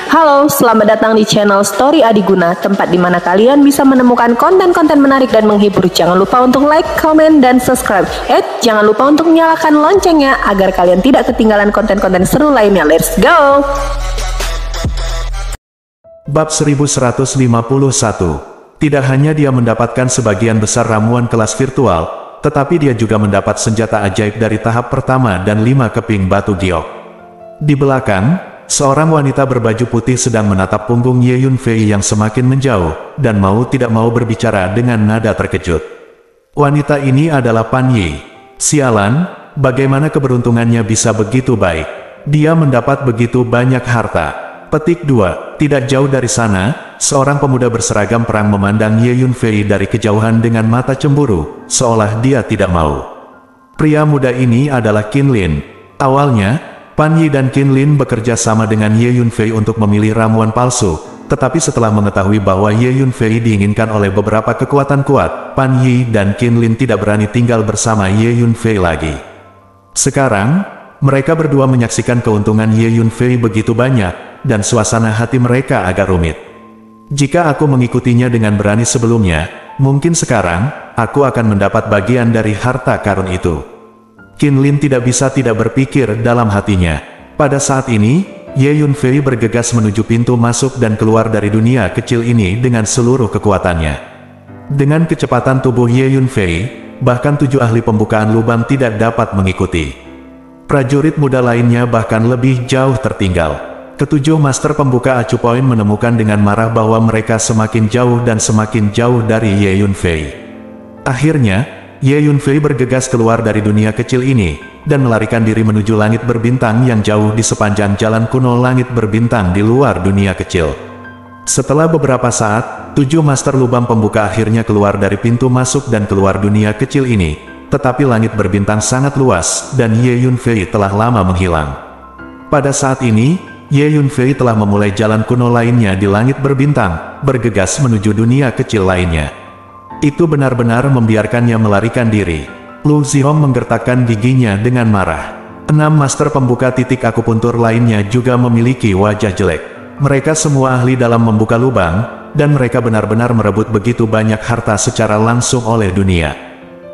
Halo, selamat datang di channel Story Adiguna, tempat di mana kalian bisa menemukan konten-konten menarik dan menghibur. Jangan lupa untuk like, komen, dan subscribe. Jangan lupa untuk nyalakan loncengnya agar kalian tidak ketinggalan konten-konten seru lainnya. Let's go! Bab 1151. Tidak hanya dia mendapatkan sebagian besar ramuan kelas virtual, tetapi dia juga mendapat senjata ajaib dari tahap pertama dan 5 keping batu giok. Di belakang, seorang wanita berbaju putih sedang menatap punggung Ye Yunfei yang semakin menjauh, dan mau tidak mau berbicara dengan nada terkejut. Wanita ini adalah Pan Yi. Sialan, bagaimana keberuntungannya bisa begitu baik? Dia mendapat begitu banyak harta. Petik 2. Tidak jauh dari sana, seorang pemuda berseragam perang memandang Ye Yunfei dari kejauhan dengan mata cemburu, seolah dia tidak mau. Pria muda ini adalah Qin Lin. Awalnya, Pan Yi dan Qin Lin bekerja sama dengan Ye Yunfei untuk memilih ramuan palsu, tetapi setelah mengetahui bahwa Ye Yunfei diinginkan oleh beberapa kekuatan kuat, Pan Yi dan Qin Lin tidak berani tinggal bersama Ye Yunfei lagi. Sekarang, mereka berdua menyaksikan keuntungan Ye Yunfei begitu banyak, dan suasana hati mereka agak rumit. Jika aku mengikutinya dengan berani sebelumnya, mungkin sekarang, aku akan mendapat bagian dari harta karun itu. Qin Lin tidak bisa tidak berpikir dalam hatinya. Pada saat ini, Ye Yunfei bergegas menuju pintu masuk dan keluar dari dunia kecil ini dengan seluruh kekuatannya. Dengan kecepatan tubuh Ye Yunfei, bahkan 7 ahli pembukaan lubang tidak dapat mengikuti. Prajurit muda lainnya bahkan lebih jauh tertinggal. Ketujuh master pembuka acu poin menemukan dengan marah bahwa mereka semakin jauh dan semakin jauh dari Ye Yunfei. Akhirnya, Ye Yunfei bergegas keluar dari dunia kecil ini, dan melarikan diri menuju langit berbintang yang jauh di sepanjang jalan kuno langit berbintang di luar dunia kecil. Setelah beberapa saat, 7 master lubang pembuka akhirnya keluar dari pintu masuk dan keluar dunia kecil ini, tetapi langit berbintang sangat luas, dan Ye Yunfei telah lama menghilang. Pada saat ini, Ye Yunfei telah memulai jalan kuno lainnya di langit berbintang, bergegas menuju dunia kecil lainnya. Itu benar-benar membiarkannya melarikan diri. Lu Zihong menggertakkan giginya dengan marah. 6 master pembuka titik akupuntur lainnya juga memiliki wajah jelek. Mereka semua ahli dalam membuka lubang, dan mereka benar-benar merebut begitu banyak harta secara langsung oleh dunia.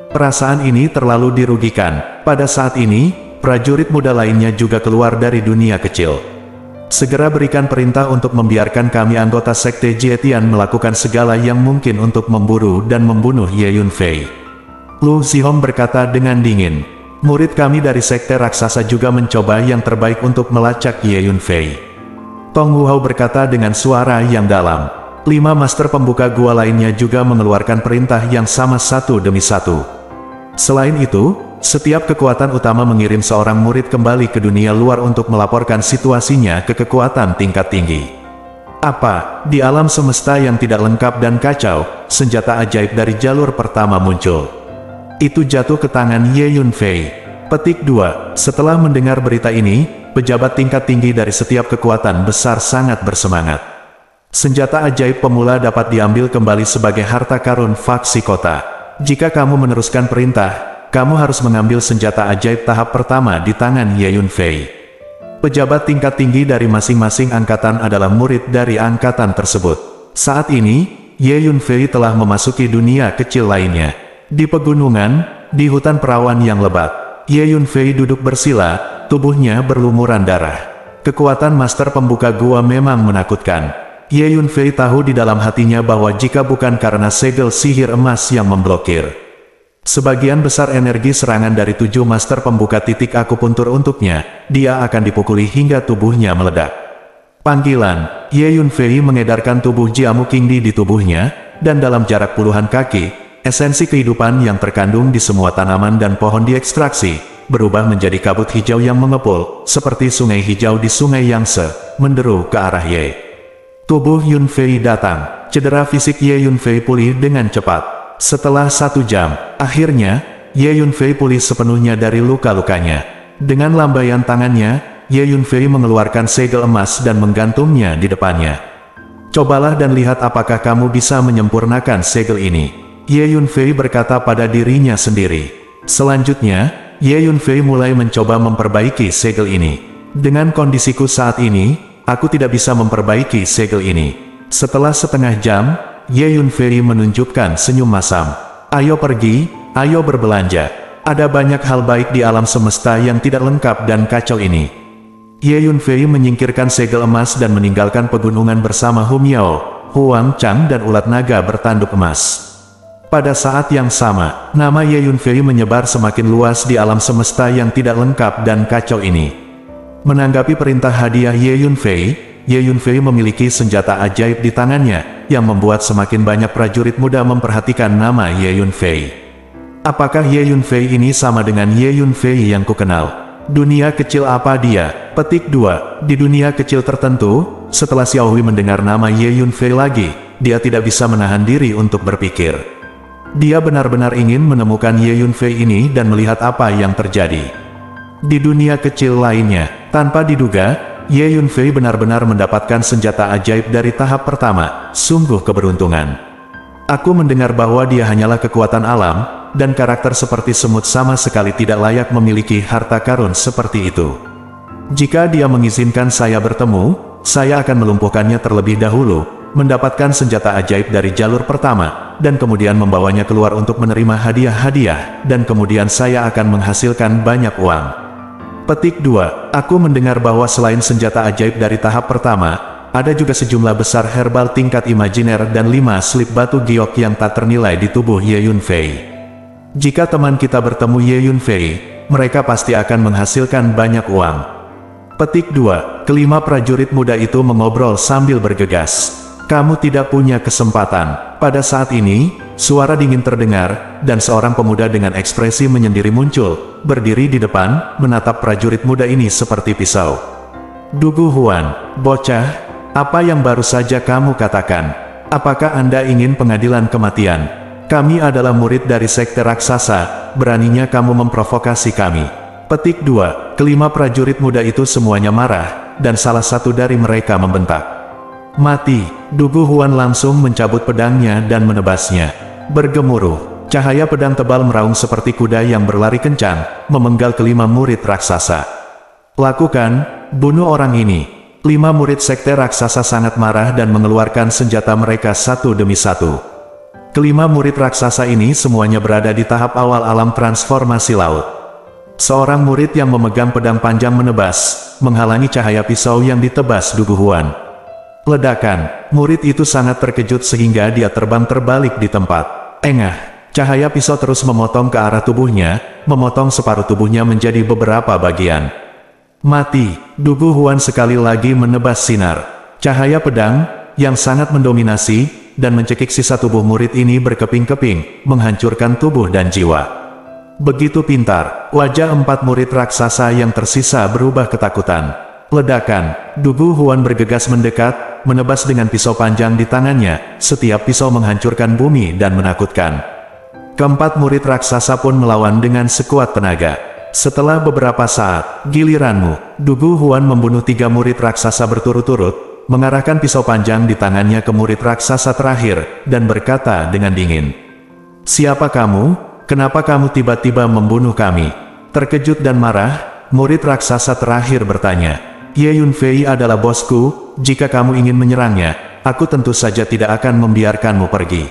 Perasaan ini terlalu dirugikan. Pada saat ini, prajurit muda lainnya juga keluar dari dunia kecil. Segera berikan perintah untuk membiarkan kami anggota Sekte Jietian melakukan segala yang mungkin untuk memburu dan membunuh Ye Yunfei. Lu Zihong berkata dengan dingin. Murid kami dari Sekte Raksasa juga mencoba yang terbaik untuk melacak Ye Yunfei. Tong Wuhao berkata dengan suara yang dalam. 5 master pembuka gua lainnya juga mengeluarkan perintah yang sama satu demi satu. Selain itu, setiap kekuatan utama mengirim seorang murid kembali ke dunia luar untuk melaporkan situasinya ke kekuatan tingkat tinggi. Apa, di alam semesta yang tidak lengkap dan kacau, senjata ajaib dari jalur pertama muncul. Itu jatuh ke tangan Ye Yunfei. Petik 2. Setelah mendengar berita ini, pejabat tingkat tinggi dari setiap kekuatan besar sangat bersemangat. Senjata ajaib pemula dapat diambil kembali sebagai harta karun faksi kota. Jika kamu meneruskan perintah, kamu harus mengambil senjata ajaib tahap pertama di tangan Ye Yunfei. Pejabat tingkat tinggi dari masing-masing angkatan adalah murid dari angkatan tersebut. Saat ini, Ye Yunfei telah memasuki dunia kecil lainnya. Di pegunungan, di hutan perawan yang lebat, Ye Yunfei duduk bersila, tubuhnya berlumuran darah. Kekuatan master pembuka gua memang menakutkan. Ye Yunfei tahu di dalam hatinya bahwa jika bukan karena segel sihir emas yang memblokir, sebagian besar energi serangan dari 7 master pembuka titik akupuntur untuknya, dia akan dipukuli hingga tubuhnya meledak. Panggilan, Ye Yunfei mengedarkan tubuh Jiamu Qingdi di tubuhnya, dan dalam jarak puluhan kaki, esensi kehidupan yang terkandung di semua tanaman dan pohon diekstraksi, berubah menjadi kabut hijau yang mengepul, seperti sungai hijau di sungai Yangtze, menderu ke arah Ye. Tubuh Yunfei datang, cedera fisik Ye Yunfei pulih dengan cepat. Setelah 1 jam, akhirnya, Ye Yunfei pulih sepenuhnya dari luka-lukanya. Dengan lambaian tangannya, Ye Yunfei mengeluarkan segel emas dan menggantungnya di depannya. Cobalah dan lihat apakah kamu bisa menyempurnakan segel ini. Ye Yunfei berkata pada dirinya sendiri. Selanjutnya, Ye Yunfei mulai mencoba memperbaiki segel ini. Dengan kondisiku saat ini, aku tidak bisa memperbaiki segel ini. Setelah setengah jam, Ye Yunfei menunjukkan senyum masam. Ayo pergi, ayo berbelanja. Ada banyak hal baik di alam semesta yang tidak lengkap dan kacau ini. Ye Yunfei menyingkirkan segel emas dan meninggalkan pegunungan bersama Hum Yao, Huang Chang dan ulat naga bertanduk emas. Pada saat yang sama, nama Ye Yunfei menyebar semakin luas di alam semesta yang tidak lengkap dan kacau ini. Menanggapi perintah hadiah Ye Yunfei memiliki senjata ajaib di tangannya, yang membuat semakin banyak prajurit muda memperhatikan nama Ye Yunfei. Apakah Ye Yunfei ini sama dengan Ye Yunfei yang kukenal? Dunia kecil apa dia? Petik 2. Di dunia kecil tertentu, setelah Xiao Hui mendengar nama Ye Yunfei lagi, dia tidak bisa menahan diri untuk berpikir. Dia benar-benar ingin menemukan Ye Yunfei ini dan melihat apa yang terjadi. Di dunia kecil lainnya, tanpa diduga, Ye Yunfei benar-benar mendapatkan senjata ajaib dari tahap pertama. Sungguh keberuntungan. Aku mendengar bahwa dia hanyalah kekuatan alam, dan karakter seperti semut sama sekali tidak layak memiliki harta karun seperti itu. Jika dia mengizinkan saya bertemu, saya akan melumpuhkannya terlebih dahulu, mendapatkan senjata ajaib dari jalur pertama, dan kemudian membawanya keluar untuk menerima hadiah-hadiah, dan kemudian saya akan menghasilkan banyak uang. Petik 2. Aku mendengar bahwa selain senjata ajaib dari tahap pertama, ada juga sejumlah besar herbal tingkat imajiner dan 5 slip batu giok yang tak ternilai di tubuh Ye Yunfei. Jika teman kita bertemu Ye Yunfei, mereka pasti akan menghasilkan banyak uang. Petik 2. Kelima prajurit muda itu mengobrol sambil bergegas. Kamu tidak punya kesempatan. Pada saat ini, suara dingin terdengar, dan seorang pemuda dengan ekspresi menyendiri muncul, berdiri di depan, menatap prajurit muda ini seperti pisau. Dugu Huan, bocah, apa yang baru saja kamu katakan? Apakah Anda ingin pengadilan kematian? Kami adalah murid dari sekte raksasa, beraninya kamu memprovokasi kami. Petik 2. Kelima prajurit muda itu semuanya marah, dan salah satu dari mereka membentak. Mati. Dugu Huan langsung mencabut pedangnya dan menebasnya. Bergemuruh, cahaya pedang tebal meraung seperti kuda yang berlari kencang, memenggal kelima murid raksasa. Lakukan, bunuh orang ini. 5 murid sekte raksasa sangat marah dan mengeluarkan senjata mereka satu demi satu. Kelima murid raksasa ini semuanya berada di tahap awal alam transformasi laut. Seorang murid yang memegang pedang panjang menebas, menghalangi cahaya pisau yang ditebas Dugu Huan. Ledakan, murid itu sangat terkejut sehingga dia terbang terbalik di tempat. Engah, cahaya pisau terus memotong ke arah tubuhnya, memotong separuh tubuhnya menjadi beberapa bagian. Mati. Dugu Huan sekali lagi menebas sinar. Cahaya pedang, yang sangat mendominasi, dan mencekik sisa tubuh murid ini berkeping-keping, menghancurkan tubuh dan jiwa. Begitu pintar, wajah 4 murid raksasa yang tersisa berubah ketakutan. Ledakan, Dugu Huan bergegas mendekat, menebas dengan pisau panjang di tangannya, setiap pisau menghancurkan bumi dan menakutkan. Keempat murid raksasa pun melawan dengan sekuat tenaga. Setelah beberapa saat, giliranmu. Dugu Huan membunuh 3 murid raksasa berturut-turut, mengarahkan pisau panjang di tangannya ke murid raksasa terakhir, dan berkata dengan dingin. Siapa kamu? Kenapa kamu tiba-tiba membunuh kami? Terkejut dan marah, murid raksasa terakhir bertanya. Ye Yunfei adalah bosku, jika kamu ingin menyerangnya, aku tentu saja tidak akan membiarkanmu pergi.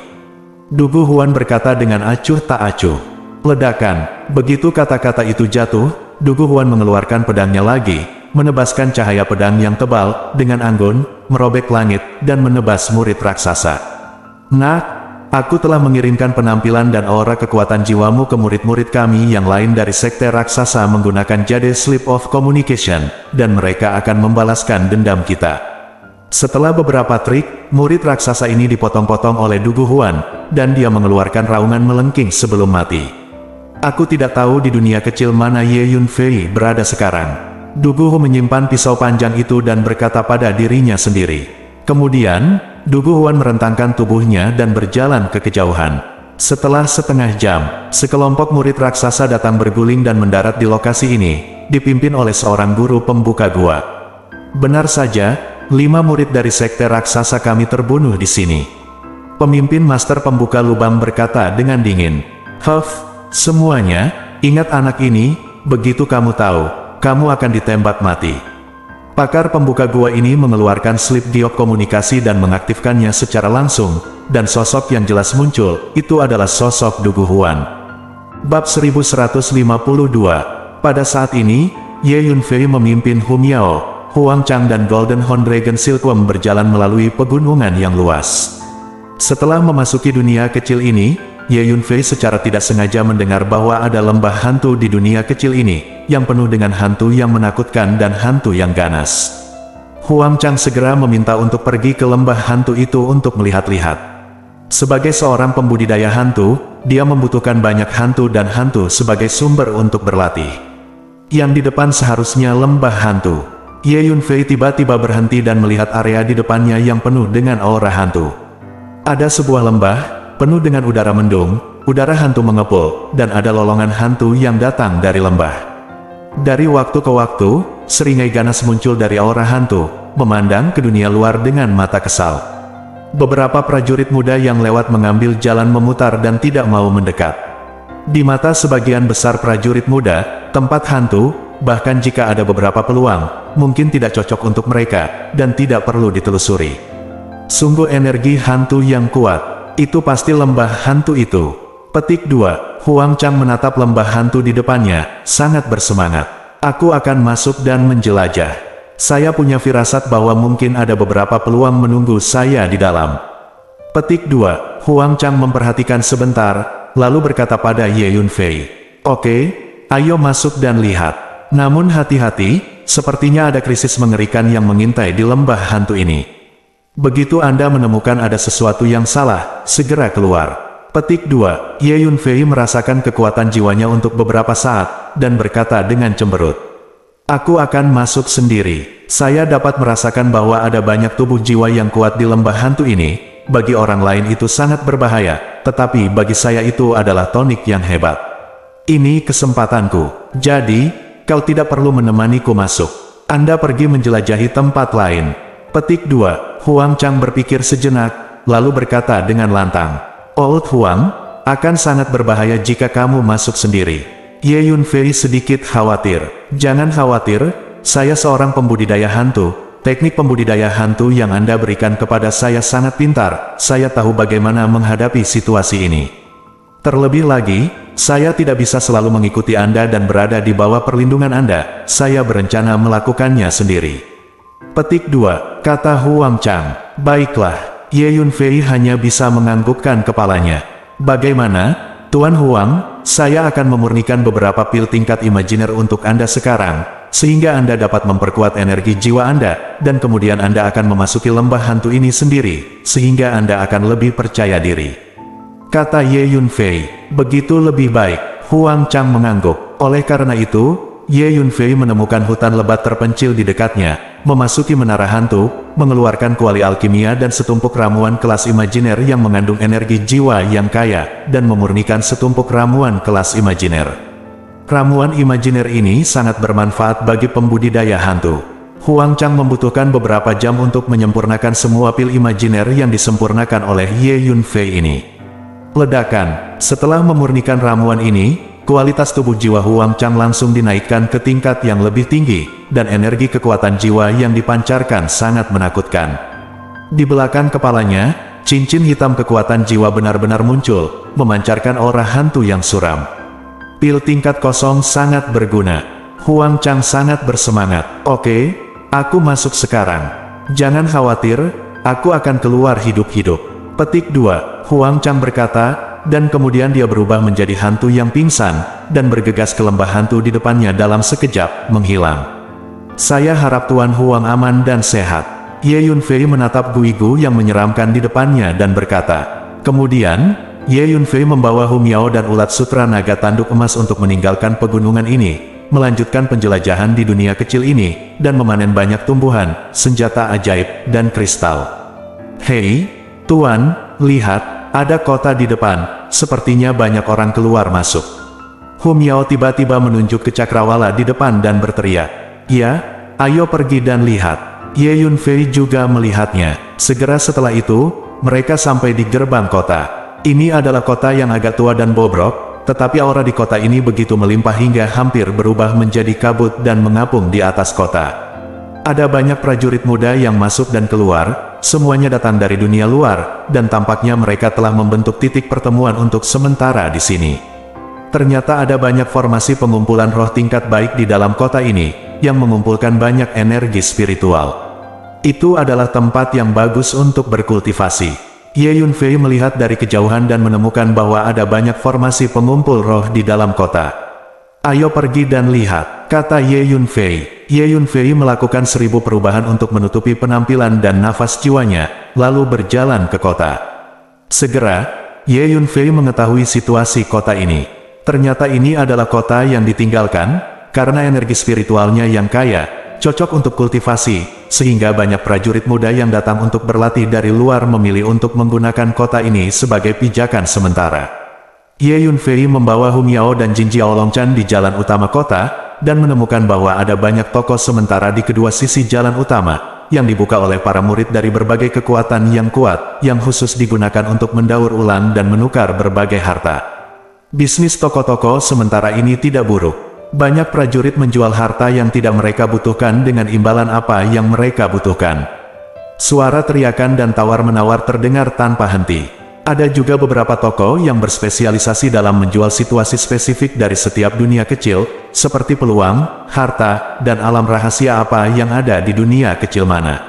Dugu Huan berkata dengan acuh tak acuh. Ledakan, begitu kata-kata itu jatuh, Dugu Huan mengeluarkan pedangnya lagi, menebaskan cahaya pedang yang tebal, dengan anggun, merobek langit, dan menebas murid raksasa. Nah, aku telah mengirimkan penampilan dan aura kekuatan jiwamu ke murid-murid kami yang lain dari sekte raksasa menggunakan jade slip of communication, dan mereka akan membalaskan dendam kita. Setelah beberapa trik, murid raksasa ini dipotong-potong oleh Dugu Huan, dan dia mengeluarkan raungan melengking sebelum mati. Aku tidak tahu di dunia kecil mana Ye Yunfei berada sekarang. Dugu Huan menyimpan pisau panjang itu dan berkata pada dirinya sendiri. Kemudian, Dugu Huan merentangkan tubuhnya dan berjalan ke kejauhan. Setelah setengah jam, sekelompok murid raksasa datang berguling dan mendarat di lokasi ini, dipimpin oleh seorang guru pembuka gua. Benar saja, 5 murid dari sekte raksasa kami terbunuh di sini. Pemimpin master pembuka lubang berkata dengan dingin. Semuanya, ingat anak ini, begitu kamu tahu, kamu akan ditembak mati. Pakar pembuka gua ini mengeluarkan slip giok komunikasi dan mengaktifkannya secara langsung, dan sosok yang jelas muncul, itu adalah sosok Dugu Huan. Bab 1152. Pada saat ini, Ye Yunfei memimpin Hu Miao, Huang Chang dan Golden Horn Dragon Silkworm berjalan melalui pegunungan yang luas. Setelah memasuki dunia kecil ini, Ye Yunfei secara tidak sengaja mendengar bahwa ada lembah hantu di dunia kecil ini, yang penuh dengan hantu yang menakutkan dan hantu yang ganas. Huang Chang segera meminta untuk pergi ke lembah hantu itu untuk melihat-lihat. Sebagai seorang pembudidaya hantu, dia membutuhkan banyak hantu dan hantu sebagai sumber untuk berlatih. Yang di depan seharusnya lembah hantu. Ye Yunfei tiba-tiba berhenti dan melihat area di depannya yang penuh dengan aura hantu. Ada sebuah lembah, penuh dengan udara mendung, udara hantu mengepul, dan ada lolongan hantu yang datang dari lembah. Dari waktu ke waktu, seringai ganas muncul dari aura hantu, memandang ke dunia luar dengan mata kesal. Beberapa prajurit muda yang lewat mengambil jalan memutar dan tidak mau mendekat. Di mata sebagian besar prajurit muda, tempat hantu, bahkan jika ada beberapa peluang, mungkin tidak cocok untuk mereka, dan tidak perlu ditelusuri. Sungguh energi hantu yang kuat, itu pasti lembah hantu itu. Petik 2. Huang Chang menatap lembah hantu di depannya, sangat bersemangat. Aku akan masuk dan menjelajah. Saya punya firasat bahwa mungkin ada beberapa peluang menunggu saya di dalam. Petik 2. Huang Chang memperhatikan sebentar, lalu berkata pada Ye Yunfei, "Oke, ayo masuk dan lihat. Namun hati-hati, sepertinya ada krisis mengerikan yang mengintai di lembah hantu ini. Begitu Anda menemukan ada sesuatu yang salah, segera keluar." Petik 2. Ye Yunfei merasakan kekuatan jiwanya untuk beberapa saat, dan berkata dengan cemberut, "Aku akan masuk sendiri. Saya dapat merasakan bahwa ada banyak tubuh jiwa yang kuat di lembah hantu ini. Bagi orang lain itu sangat berbahaya, tetapi bagi saya itu adalah tonik yang hebat. Ini kesempatanku. Jadi, kau tidak perlu menemaniku masuk. Anda pergi menjelajahi tempat lain." Petik 2. Huang Chang berpikir sejenak, lalu berkata dengan lantang, "Old Huang, akan sangat berbahaya jika kamu masuk sendiri." Ye Yunfei sedikit khawatir. "Jangan khawatir, saya seorang pembudidaya hantu. Teknik pembudidaya hantu yang Anda berikan kepada saya sangat pintar. Saya tahu bagaimana menghadapi situasi ini. Terlebih lagi, saya tidak bisa selalu mengikuti Anda dan berada di bawah perlindungan Anda. Saya berencana melakukannya sendiri." Petik 2. Kata Huang Chang. "Baiklah." Ye Yunfei hanya bisa menganggukkan kepalanya. "Bagaimana, Tuan Huang? Saya akan memurnikan beberapa pil tingkat imajiner untuk Anda sekarang, sehingga Anda dapat memperkuat energi jiwa Anda, dan kemudian Anda akan memasuki lembah hantu ini sendiri, sehingga Anda akan lebih percaya diri." Kata Ye Yunfei. "Begitu lebih baik." Huang Chang mengangguk. Oleh karena itu, Ye Yunfei menemukan hutan lebat terpencil di dekatnya, memasuki menara hantu, mengeluarkan kuali alkimia dan setumpuk ramuan kelas imajiner yang mengandung energi jiwa yang kaya, dan memurnikan setumpuk ramuan kelas imajiner. Ramuan imajiner ini sangat bermanfaat bagi pembudidaya hantu. Huang Chang membutuhkan beberapa jam untuk menyempurnakan semua pil imajiner yang disempurnakan oleh Ye Yunfei ini. Ledakan. Setelah memurnikan ramuan ini, kualitas tubuh jiwa Huang Chang langsung dinaikkan ke tingkat yang lebih tinggi, dan energi kekuatan jiwa yang dipancarkan sangat menakutkan. Di belakang kepalanya, cincin hitam kekuatan jiwa benar-benar muncul, memancarkan aura hantu yang suram. Pil tingkat kosong sangat berguna. Huang Chang sangat bersemangat. "Oke, aku masuk sekarang. Jangan khawatir, aku akan keluar hidup-hidup." Petik 2. Huang Chang berkata, dan kemudian dia berubah menjadi hantu yang pingsan, dan bergegas ke lembah hantu di depannya dalam sekejap, menghilang. "Saya harap Tuan Huang aman dan sehat." Ye Yunfei menatap Guigu yang menyeramkan di depannya dan berkata. Kemudian, Ye Yunfei membawa Hu Miao dan ulat sutra naga tanduk emas untuk meninggalkan pegunungan ini, melanjutkan penjelajahan di dunia kecil ini, dan memanen banyak tumbuhan, senjata ajaib, dan kristal. "Hei, Tuan, lihat. Ada kota di depan, sepertinya banyak orang keluar masuk." Hu Miao tiba-tiba menunjuk ke cakrawala di depan dan berteriak, "Ya, ayo pergi dan lihat." Ye Yunfei juga melihatnya. Segera setelah itu, mereka sampai di gerbang kota. Ini adalah kota yang agak tua dan bobrok, tetapi aura di kota ini begitu melimpah hingga hampir berubah menjadi kabut dan mengapung di atas kota. Ada banyak prajurit muda yang masuk dan keluar, semuanya datang dari dunia luar, dan tampaknya mereka telah membentuk titik pertemuan untuk sementara di sini. Ternyata ada banyak formasi pengumpulan roh tingkat baik di dalam kota ini, yang mengumpulkan banyak energi spiritual. Itu adalah tempat yang bagus untuk berkultivasi. Ye Yunfei melihat dari kejauhan dan menemukan bahwa ada banyak formasi pengumpul roh di dalam kota. "Ayo pergi dan lihat," kata Ye Yunfei. Ye Yunfei melakukan 1000 perubahan untuk menutupi penampilan dan nafas jiwanya, lalu berjalan ke kota. Segera, Ye Yunfei mengetahui situasi kota ini. Ternyata ini adalah kota yang ditinggalkan, karena energi spiritualnya yang kaya, cocok untuk kultivasi, sehingga banyak prajurit muda yang datang untuk berlatih dari luar memilih untuk menggunakan kota ini sebagai pijakan sementara. Ye Yunfei membawa Hu Miao dan Jin Jiaolongchan di jalan utama kota, dan menemukan bahwa ada banyak toko sementara di kedua sisi jalan utama, yang dibuka oleh para murid dari berbagai kekuatan yang kuat, yang khusus digunakan untuk mendaur ulang dan menukar berbagai harta. Bisnis toko-toko sementara ini tidak buruk. Banyak prajurit menjual harta yang tidak mereka butuhkan dengan imbalan apa yang mereka butuhkan. Suara teriakan dan tawar-menawar terdengar tanpa henti. Ada juga beberapa toko yang berspesialisasi dalam menjual situasi spesifik dari setiap dunia kecil, seperti peluang, harta, dan alam rahasia apa yang ada di dunia kecil mana.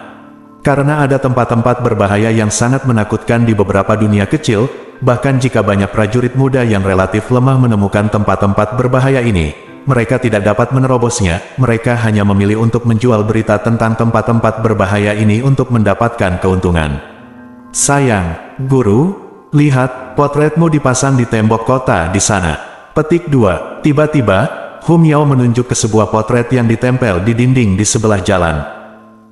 Karena ada tempat-tempat berbahaya yang sangat menakutkan di beberapa dunia kecil, bahkan jika banyak prajurit muda yang relatif lemah menemukan tempat-tempat berbahaya ini, mereka tidak dapat menerobosnya, mereka hanya memilih untuk menjual berita tentang tempat-tempat berbahaya ini untuk mendapatkan keuntungan. "Sayang, Guru, lihat, potretmu dipasang di tembok kota di sana." Petik 2. Tiba-tiba, Hu Miao menunjuk ke sebuah potret yang ditempel di dinding di sebelah jalan.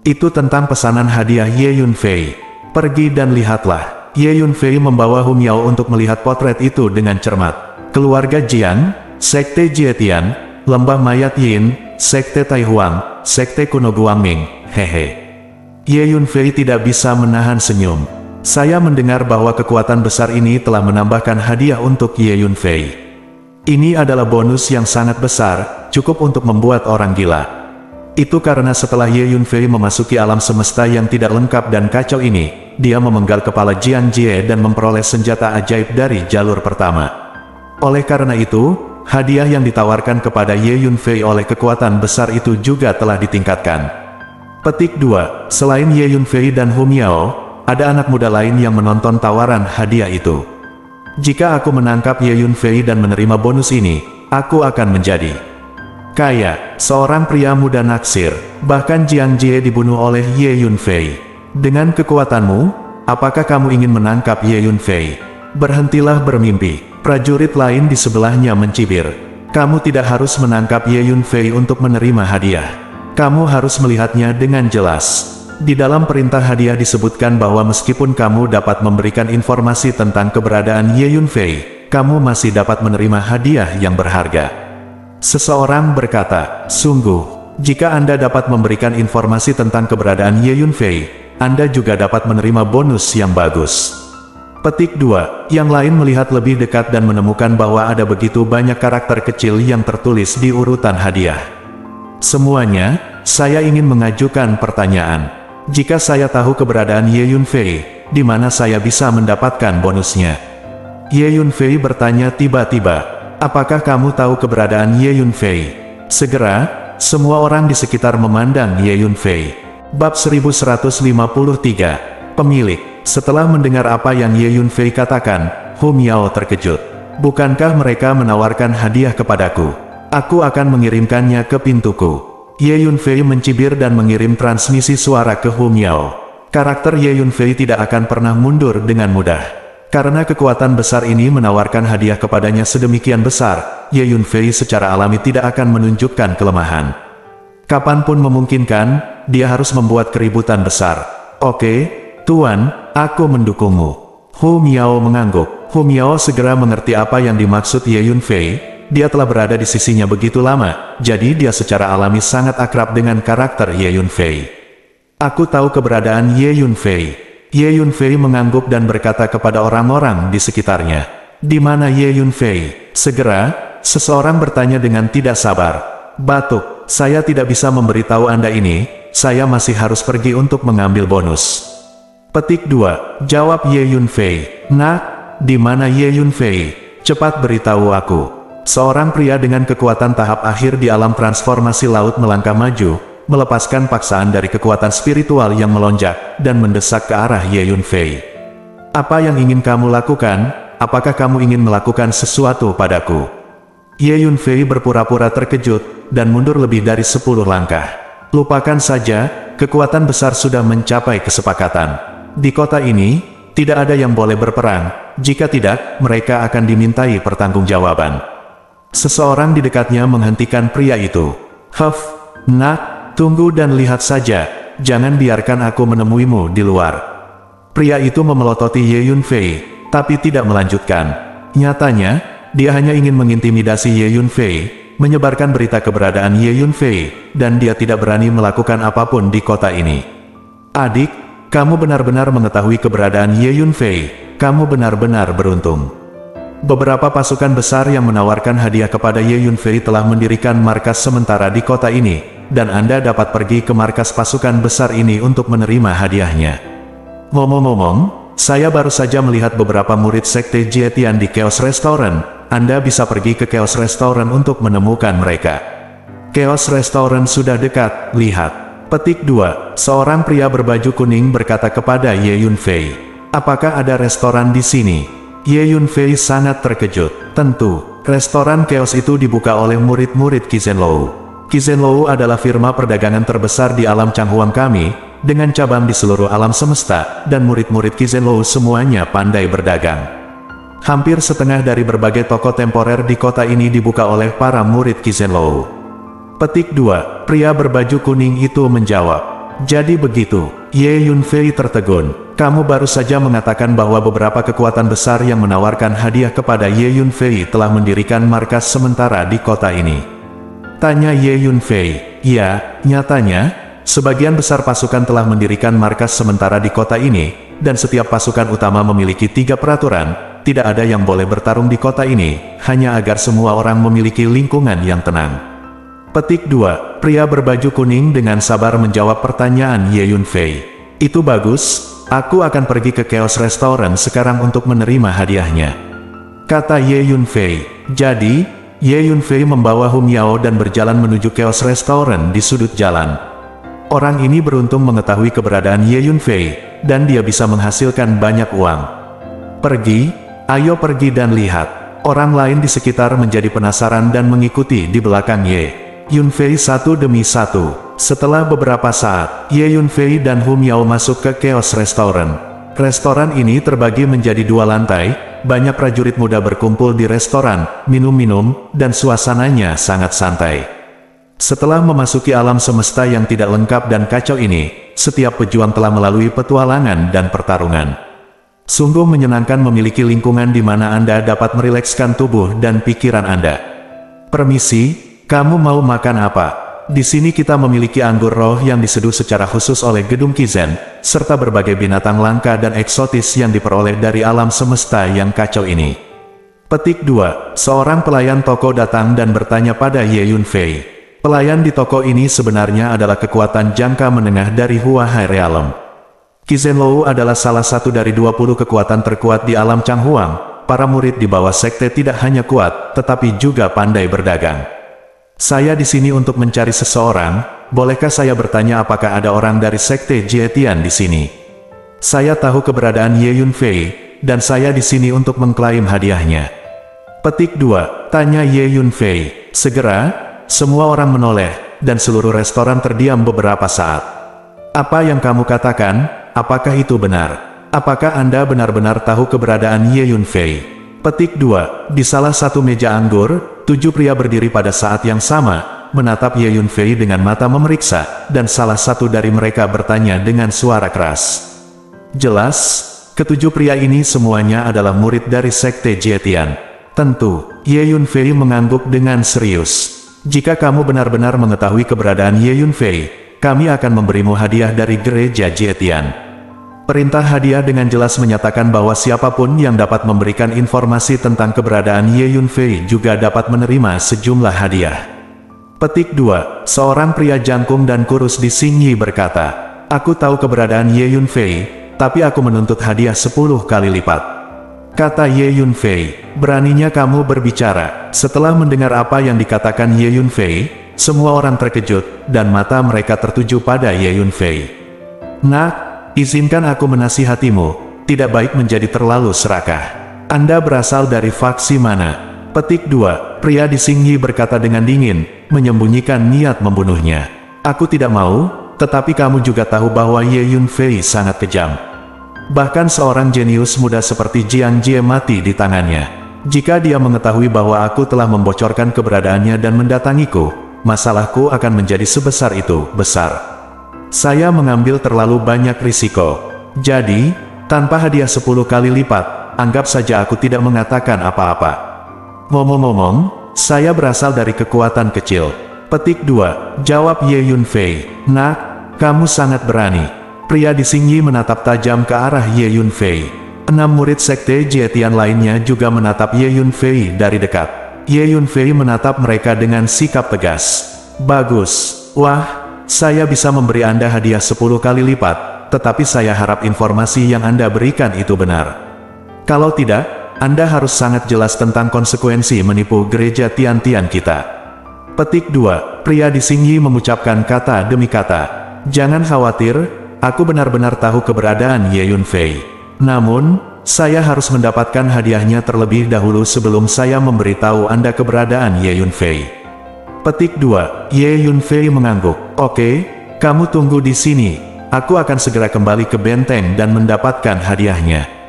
"Itu tentang pesanan hadiah Ye Yunfei. Pergi dan lihatlah." Ye Yunfei membawa Hu Miao untuk melihat potret itu dengan cermat. Keluarga Jian, Sekte Jietian, Lembah Mayat Yin, Sekte Taihuang, Sekte Kuno Guangming, hehe. Ye Yunfei tidak bisa menahan senyum. "Saya mendengar bahwa kekuatan besar ini telah menambahkan hadiah untuk Ye Yunfei. Ini adalah bonus yang sangat besar, cukup untuk membuat orang gila." Itu karena setelah Ye Yunfei memasuki alam semesta yang tidak lengkap dan kacau ini, dia memenggal kepala Jian Jie dan memperoleh senjata ajaib dari jalur pertama. Oleh karena itu, hadiah yang ditawarkan kepada Ye Yunfei oleh kekuatan besar itu juga telah ditingkatkan. Petik 2. Selain Ye Yunfei dan Hu Miao, ada anak muda lain yang menonton tawaran hadiah itu. "Jika aku menangkap Ye Yunfei dan menerima bonus ini, aku akan menjadi kaya." Seorang pria muda naksir, bahkan Jiang Jie dibunuh oleh Ye Yunfei. "Dengan kekuatanmu, apakah kamu ingin menangkap Ye Yunfei?" "Berhentilah bermimpi." Prajurit lain di sebelahnya mencibir. "Kamu tidak harus menangkap Ye Yunfei untuk menerima hadiah. Kamu harus melihatnya dengan jelas. Di dalam perintah hadiah disebutkan bahwa meskipun kamu dapat memberikan informasi tentang keberadaan Ye Yunfei, kamu masih dapat menerima hadiah yang berharga." Seseorang berkata, "Sungguh, jika Anda dapat memberikan informasi tentang keberadaan Ye Yunfei, Anda juga dapat menerima bonus yang bagus." Petik 2. Yang lain melihat lebih dekat dan menemukan bahwa ada begitu banyak karakter kecil yang tertulis di urutan hadiah. "Semuanya, saya ingin mengajukan pertanyaan. Jika saya tahu keberadaan Ye Yunfei, di mana saya bisa mendapatkan bonusnya?" Ye Yunfei bertanya tiba-tiba, "Apakah kamu tahu keberadaan Ye Yunfei?" Segera, semua orang di sekitar memandang Ye Yunfei. Bab 1153. Pemilik. Setelah mendengar apa yang Ye Yunfei katakan, Hu Miao terkejut. "Bukankah mereka menawarkan hadiah kepadaku? Aku akan mengirimkannya ke pintuku." Ye Yunfei mencibir dan mengirim transmisi suara ke Hu Miao. Karakter Ye Yunfei tidak akan pernah mundur dengan mudah. Karena kekuatan besar ini menawarkan hadiah kepadanya sedemikian besar, Ye Yunfei secara alami tidak akan menunjukkan kelemahan. Kapanpun memungkinkan, dia harus membuat keributan besar. "Oke, Tuan, aku mendukungmu." Hu Miao mengangguk. Hu Miao segera mengerti apa yang dimaksud Ye Yunfei. Dia telah berada di sisinya begitu lama, jadi dia secara alami sangat akrab dengan karakter Ye Yunfei. "Aku tahu keberadaan Ye Yunfei." Ye Yunfei mengangguk dan berkata kepada orang-orang di sekitarnya, "Di mana Ye Yunfei?" Segera, seseorang bertanya dengan tidak sabar, "Batuk, saya tidak bisa memberitahu Anda ini, saya masih harus pergi untuk mengambil bonus. Petik 2. Jawab Ye Yunfei. Nak, di mana Ye Yunfei? Cepat beritahu aku. Seorang pria dengan kekuatan tahap akhir di alam transformasi laut melangkah maju, melepaskan paksaan dari kekuatan spiritual yang melonjak, dan mendesak ke arah Ye Yunfei. Apa yang ingin kamu lakukan? Apakah kamu ingin melakukan sesuatu padaku? Ye Yunfei berpura-pura terkejut, dan mundur lebih dari 10 langkah. Lupakan saja, kekuatan besar sudah mencapai kesepakatan. Di kota ini, tidak ada yang boleh berperang, jika tidak, mereka akan dimintai pertanggungjawaban. Seseorang di dekatnya menghentikan pria itu. Huff, nak, tunggu dan lihat saja, jangan biarkan aku menemuimu di luar. Pria itu memelototi Ye Yunfei, tapi tidak melanjutkan. Nyatanya, dia hanya ingin mengintimidasi Ye Yunfei, menyebarkan berita keberadaan Ye Yunfei, dan dia tidak berani melakukan apapun di kota ini. Adik, kamu benar-benar mengetahui keberadaan Ye Yunfei, kamu benar-benar beruntung. Beberapa pasukan besar yang menawarkan hadiah kepada Ye Yunfei telah mendirikan markas sementara di kota ini, dan Anda dapat pergi ke markas pasukan besar ini untuk menerima hadiahnya. Ngomong-ngomong, saya baru saja melihat beberapa murid sekte Jietian di Chaos Restaurant. Anda bisa pergi ke Chaos Restaurant untuk menemukan mereka. Chaos Restaurant sudah dekat, lihat. Petik 2. Seorang pria berbaju kuning berkata kepada Ye Yunfei, apakah ada restoran di sini? Ye Yunfei sangat terkejut. Tentu, restoran Chaos itu dibuka oleh murid-murid Qizenlou. Qizenlou adalah firma perdagangan terbesar di alam Changhuang kami, dengan cabang di seluruh alam semesta, dan murid-murid Qizenlou semuanya pandai berdagang. Hampir setengah dari berbagai toko temporer di kota ini dibuka oleh para murid Qizenlou. Petik 2. Pria berbaju kuning itu menjawab. Jadi begitu. Ye Yunfei tertegun. Kamu baru saja mengatakan bahwa beberapa kekuatan besar yang menawarkan hadiah kepada Ye Yunfei telah mendirikan markas sementara di kota ini. Tanya Ye Yunfei. Ya, nyatanya, sebagian besar pasukan telah mendirikan markas sementara di kota ini, dan setiap pasukan utama memiliki 3 peraturan. Tidak ada yang boleh bertarung di kota ini, hanya agar semua orang memiliki lingkungan yang tenang. Petik 2. Pria berbaju kuning dengan sabar menjawab pertanyaan Ye Yunfei. Itu bagus, aku akan pergi ke Chaos Restaurant sekarang untuk menerima hadiahnya. Kata Ye Yunfei. Jadi, Ye Yunfei membawa Hum Yao dan berjalan menuju Chaos Restaurant di sudut jalan. Orang ini beruntung mengetahui keberadaan Ye Yunfei, dan dia bisa menghasilkan banyak uang. Pergi, ayo pergi dan lihat. Orang lain di sekitar menjadi penasaran dan mengikuti di belakang Ye Yunfei satu demi satu. Setelah beberapa saat, Ye Yunfei dan Hum Yao masuk ke Chaos Restaurant. Restoran ini terbagi menjadi 2 lantai, banyak prajurit muda berkumpul di restoran, minum-minum, dan suasananya sangat santai. Setelah memasuki alam semesta yang tidak lengkap dan kacau ini, setiap pejuang telah melalui petualangan dan pertarungan. Sungguh menyenangkan memiliki lingkungan di mana Anda dapat merilekskan tubuh dan pikiran Anda. Permisi. Kamu mau makan apa? Di sini kita memiliki anggur roh yang diseduh secara khusus oleh gedung Kizen, serta berbagai binatang langka dan eksotis yang diperoleh dari alam semesta yang kacau ini. Petik 2. Seorang pelayan toko datang dan bertanya pada Ye Yunfei. Pelayan di toko ini sebenarnya adalah kekuatan jangka menengah dari Hua Hai Realm. Qizenlou adalah salah satu dari 20 kekuatan terkuat di alam Changhuang. Para murid di bawah sekte tidak hanya kuat, tetapi juga pandai berdagang. Saya di sini untuk mencari seseorang. Bolehkah saya bertanya apakah ada orang dari sekte Jietian di sini? Saya tahu keberadaan Ye Yunfei, dan saya di sini untuk mengklaim hadiahnya. Petik 2. Tanya Ye Yunfei. Segera, semua orang menoleh, dan seluruh restoran terdiam beberapa saat. Apa yang kamu katakan? Apakah itu benar? Apakah Anda benar-benar tahu keberadaan Ye Yunfei? Petik 2. Di salah satu meja anggur, 7 pria berdiri pada saat yang sama, menatap Ye Yunfei dengan mata memeriksa, dan salah satu dari mereka bertanya dengan suara keras. Jelas, ke-7 pria ini semuanya adalah murid dari sekte Jietian. Tentu, Ye Yunfei mengangguk dengan serius. Jika kamu benar-benar mengetahui keberadaan Ye Yunfei, kami akan memberimu hadiah dari gereja Jietian. Perintah hadiah dengan jelas menyatakan bahwa siapapun yang dapat memberikan informasi tentang keberadaan Ye Yunfei juga dapat menerima sejumlah hadiah. Petik 2. Seorang pria jangkung dan kurus di Xingyi berkata, "Aku tahu keberadaan Ye Yunfei, tapi aku menuntut hadiah 10 kali lipat." Kata Ye Yunfei, "Beraninya kamu berbicara." Setelah mendengar apa yang dikatakan Ye Yunfei, semua orang terkejut, dan mata mereka tertuju pada Ye Yunfei. "Nak, izinkan aku menasihatimu, tidak baik menjadi terlalu serakah. Anda berasal dari faksi mana?" Petik 2. Pria di Xingyi berkata dengan dingin, menyembunyikan niat membunuhnya. "Aku tidak mau, tetapi kamu juga tahu bahwa Ye Yunfei sangat kejam. Bahkan seorang jenius muda seperti Jiang Jie mati di tangannya. Jika dia mengetahui bahwa aku telah membocorkan keberadaannya dan mendatangiku, masalahku akan menjadi sebesar itu, besar. Saya mengambil terlalu banyak risiko. Jadi, tanpa hadiah 10 kali lipat, anggap saja aku tidak mengatakan apa-apa." "Ngomong-ngomong, saya berasal dari kekuatan kecil." Petik 2. Jawab Ye Yunfei, "Nak, kamu sangat berani." Pria di Xingyi menatap tajam ke arah Ye Yunfei. 6 murid sekte Jietian lainnya juga menatap Ye Yunfei dari dekat. Ye Yunfei menatap mereka dengan sikap tegas. "Bagus. Wah, saya bisa memberi Anda hadiah 10 kali lipat, tetapi saya harap informasi yang Anda berikan itu benar. Kalau tidak, Anda harus sangat jelas tentang konsekuensi menipu gereja Tian-Tian kita." Petik 2. Pria di Xingyi mengucapkan kata demi kata, "Jangan khawatir, aku benar-benar tahu keberadaan Ye Yunfei. Namun, saya harus mendapatkan hadiahnya terlebih dahulu sebelum saya memberitahu Anda keberadaan Ye Yunfei." Petik 2. Ye Yunfei mengangguk. "Oke, kamu tunggu di sini. Aku akan segera kembali ke benteng dan mendapatkan hadiahnya."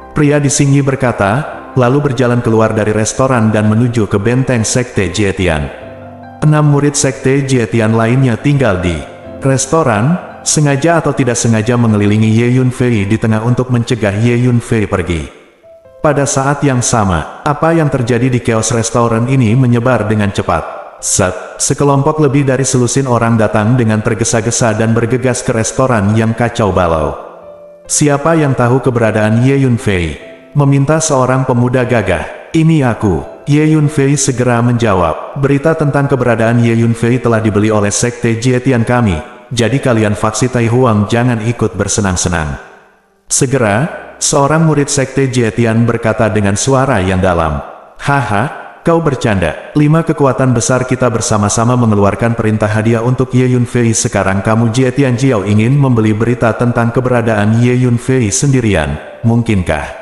Pria di Xingyi berkata, lalu berjalan keluar dari restoran dan menuju ke benteng sekte Jietian. 6 murid sekte Jietian lainnya tinggal di restoran, sengaja atau tidak sengaja mengelilingi Ye Yunfei di tengah untuk mencegah Ye Yunfei pergi. Pada saat yang sama, apa yang terjadi di kios restoran ini menyebar dengan cepat. Sekelompok lebih dari selusin orang datang dengan tergesa-gesa dan bergegas ke restoran yang kacau balau. "Siapa yang tahu keberadaan Ye Yunfei?" meminta seorang pemuda gagah. "Ini aku." Ye Yunfei segera menjawab, "Berita tentang keberadaan Ye Yunfei telah dibeli oleh sekte Jietian kami, jadi kalian faksi Tai Huang jangan ikut bersenang-senang." Segera, seorang murid sekte Jietian berkata dengan suara yang dalam, "Haha, kau bercanda. 5 kekuatan besar kita bersama-sama mengeluarkan perintah hadiah untuk Ye Yunfei. Sekarang kamu Jietian Jiao ingin membeli berita tentang keberadaan Ye Yunfei sendirian, mungkinkah?"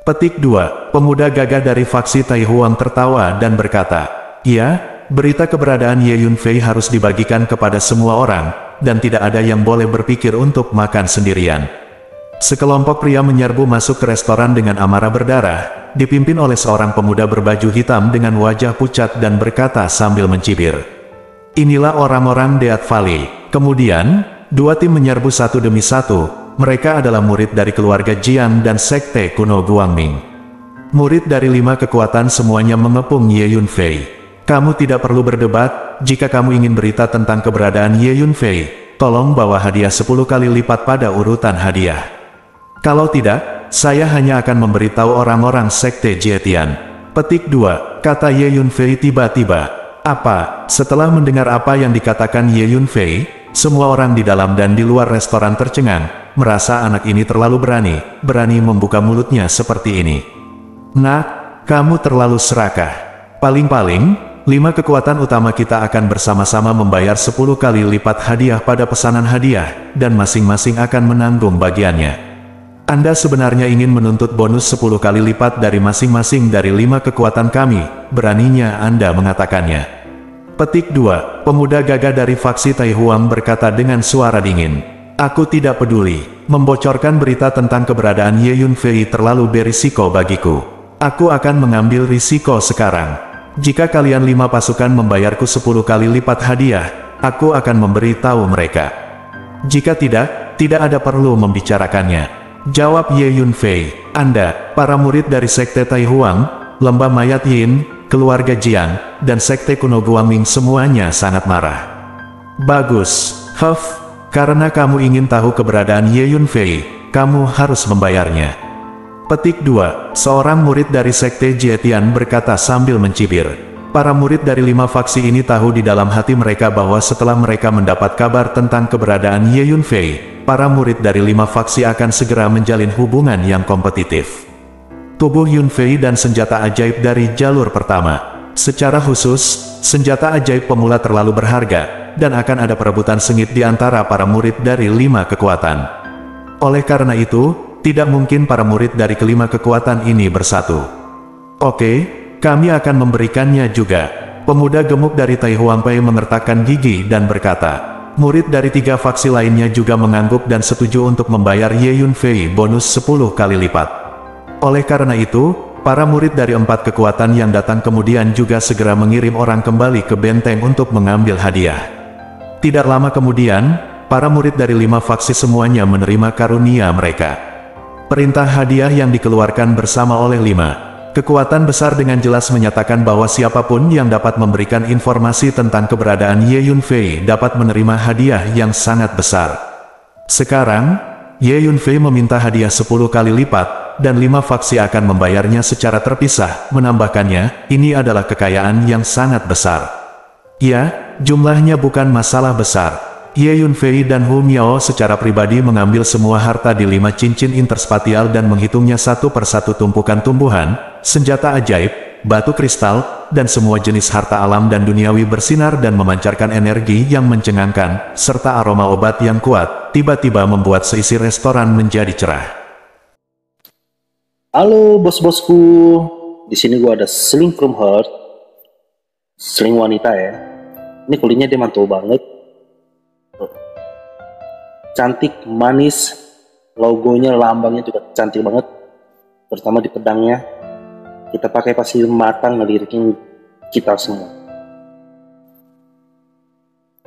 Petik 2. Pemuda gagah dari faksi Tai Huang tertawa dan berkata, "Iya, berita keberadaan Ye Yunfei harus dibagikan kepada semua orang, dan tidak ada yang boleh berpikir untuk makan sendirian." Sekelompok pria menyerbu masuk ke restoran dengan amarah berdarah, dipimpin oleh seorang pemuda berbaju hitam dengan wajah pucat dan berkata sambil mencibir, "Inilah orang-orang Deat Valley." Kemudian, 2 tim menyerbu satu demi satu. Mereka adalah murid dari keluarga Jiang dan sekte kuno Guangming. Murid dari 5 kekuatan semuanya mengepung Ye Yunfei. "Kamu tidak perlu berdebat, jika kamu ingin berita tentang keberadaan Ye Yunfei, tolong bawa hadiah 10 kali lipat pada urutan hadiah. Kalau tidak, saya hanya akan memberitahu orang-orang sekte Jietian." Petik 2. Kata Ye Yunfei tiba-tiba. "Apa?" Setelah mendengar apa yang dikatakan Ye Yunfei, semua orang di dalam dan di luar restoran tercengang, merasa anak ini terlalu berani membuka mulutnya seperti ini. "Nak, kamu terlalu serakah. Paling-paling, 5 kekuatan utama kita akan bersama-sama membayar 10 kali lipat hadiah pada pesanan hadiah, dan masing-masing akan menanggung bagiannya. Anda sebenarnya ingin menuntut bonus 10 kali lipat dari masing-masing dari 5 kekuatan kami, beraninya Anda mengatakannya." Petik 2. Pemuda gagah dari faksi Tai Huang berkata dengan suara dingin, "Aku tidak peduli. Membocorkan berita tentang keberadaan Ye Yunfei terlalu berisiko bagiku. Aku akan mengambil risiko sekarang. Jika kalian 5 pasukan membayarku 10 kali lipat hadiah, aku akan memberitahu mereka. Jika tidak ada perlu membicarakannya." Jawab Ye Yunfei, "Anda, para murid dari sekte Tai Huang, lembah mayat Yin, keluarga Jiang, dan sekte kuno Guangming semuanya sangat marah. Bagus, karena kamu ingin tahu keberadaan Ye Yunfei, kamu harus membayarnya." Petik 2. Seorang murid dari sekte Jietian berkata sambil mencibir, Para murid dari 5 faksi ini tahu di dalam hati mereka bahwa setelah mereka mendapat kabar tentang keberadaan Ye Yunfei, para murid dari 5 faksi akan segera menjalin hubungan yang kompetitif. Tubuh Yunfei dan senjata ajaib dari jalur pertama. Secara khusus, senjata ajaib pemula terlalu berharga, dan akan ada perebutan sengit di antara para murid dari 5 kekuatan. Oleh karena itu, tidak mungkin para murid dari kelima kekuatan ini bersatu. Oke, kami akan memberikannya juga. Pemuda gemuk dari Tai Huangpai mengertakkan gigi dan berkata. Murid dari 3 faksi lainnya juga mengangguk dan setuju untuk membayar Ye Yunfei bonus 10 kali lipat. Oleh karena itu, para murid dari 4 kekuatan yang datang kemudian juga segera mengirim orang kembali ke benteng untuk mengambil hadiah. Tidak lama kemudian, para murid dari 5 faksi semuanya menerima karunia mereka. Perintah hadiah yang dikeluarkan bersama oleh 5 kekuatan besar dengan jelas menyatakan bahwa siapapun yang dapat memberikan informasi tentang keberadaan Ye Yunfei dapat menerima hadiah yang sangat besar. Sekarang, Ye Yunfei meminta hadiah 10 kali lipat, dan 5 faksi akan membayarnya secara terpisah. Menambahkannya, ini adalah kekayaan yang sangat besar. Ya, jumlahnya bukan masalah besar. Ye Yunfei dan Hu Miao secara pribadi mengambil semua harta di 5 cincin interspatial dan menghitungnya satu persatu tumpukan tumbuhan, senjata ajaib, batu kristal, dan semua jenis harta alam dan duniawi bersinar dan memancarkan energi yang mencengangkan, serta aroma obat yang kuat, tiba-tiba membuat seisi restoran menjadi cerah. Halo bos-bosku, di sini gua ada Sling from Heart, Sling wanita ya. Ini kulitnya dia mantul banget. Cantik, manis, logonya, lambangnya juga cantik banget, terutama di pedangnya. Kita pakai pasti matang ngelirikin kita semua.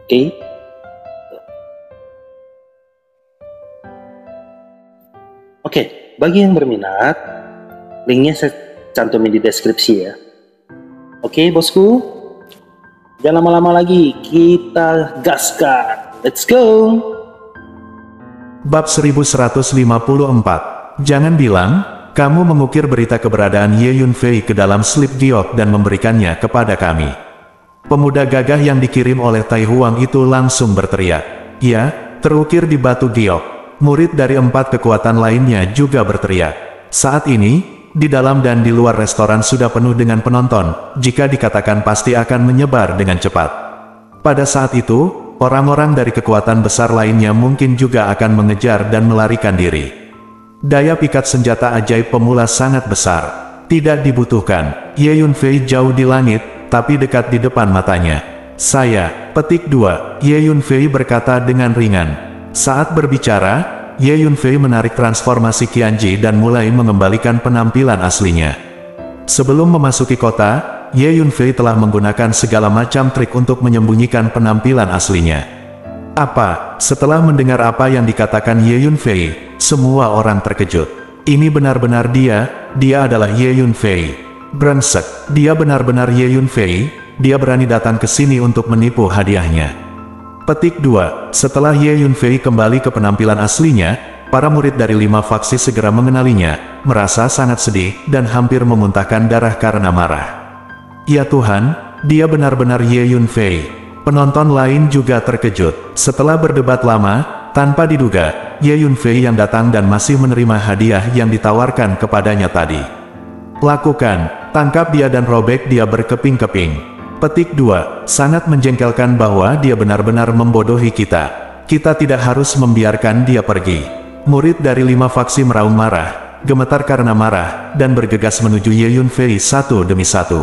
Oke. Oke, bagi yang berminat, linknya saya cantumin di deskripsi ya. Oke bosku, jangan lama-lama lagi, kita gaskan. Let's go! Bab 1154. Jangan bilang, kamu mengukir berita keberadaan Ye Yunfei ke dalam slip giok dan memberikannya kepada kami. Pemuda gagah yang dikirim oleh Tai Huang itu langsung berteriak. Ya, terukir di batu giok. Murid dari 4 kekuatan lainnya juga berteriak. Saat ini, di dalam dan di luar restoran sudah penuh dengan penonton, jika dikatakan pasti akan menyebar dengan cepat. Pada saat itu, orang-orang dari kekuatan besar lainnya mungkin juga akan mengejar dan melarikan diri. Daya pikat senjata ajaib pemula sangat besar. Tidak dibutuhkan. Ye Yunfei jauh di langit, tapi dekat di depan matanya. Saya, petik 2, Ye Yunfei berkata dengan ringan. Saat berbicara, Ye Yunfei menarik transformasi Qianji dan mulai mengembalikan penampilan aslinya. Sebelum memasuki kota, Ye Yunfei telah menggunakan segala macam trik untuk menyembunyikan penampilan aslinya. Setelah mendengar apa yang dikatakan Ye Yunfei, semua orang terkejut. Ini benar-benar dia adalah Ye Yunfei. Brengsek, dia benar-benar Ye Yunfei, dia berani datang ke sini untuk menipu hadiahnya. Petik 2, setelah Ye Yunfei kembali ke penampilan aslinya, para murid dari 5 faksi segera mengenalinya, merasa sangat sedih, dan hampir memuntahkan darah karena marah. Ya Tuhan, dia benar-benar Ye Yunfei. Penonton lain juga terkejut. Setelah berdebat lama, tanpa diduga, Ye Yunfei yang datang dan masih menerima hadiah yang ditawarkan kepadanya tadi. Lakukan, tangkap dia dan robek dia berkeping-keping. Petik 2, sangat menjengkelkan bahwa dia benar-benar membodohi kita. Kita tidak harus membiarkan dia pergi. Murid dari 5 faksi meraung marah, gemetar karena marah, dan bergegas menuju Ye Yunfei satu demi satu.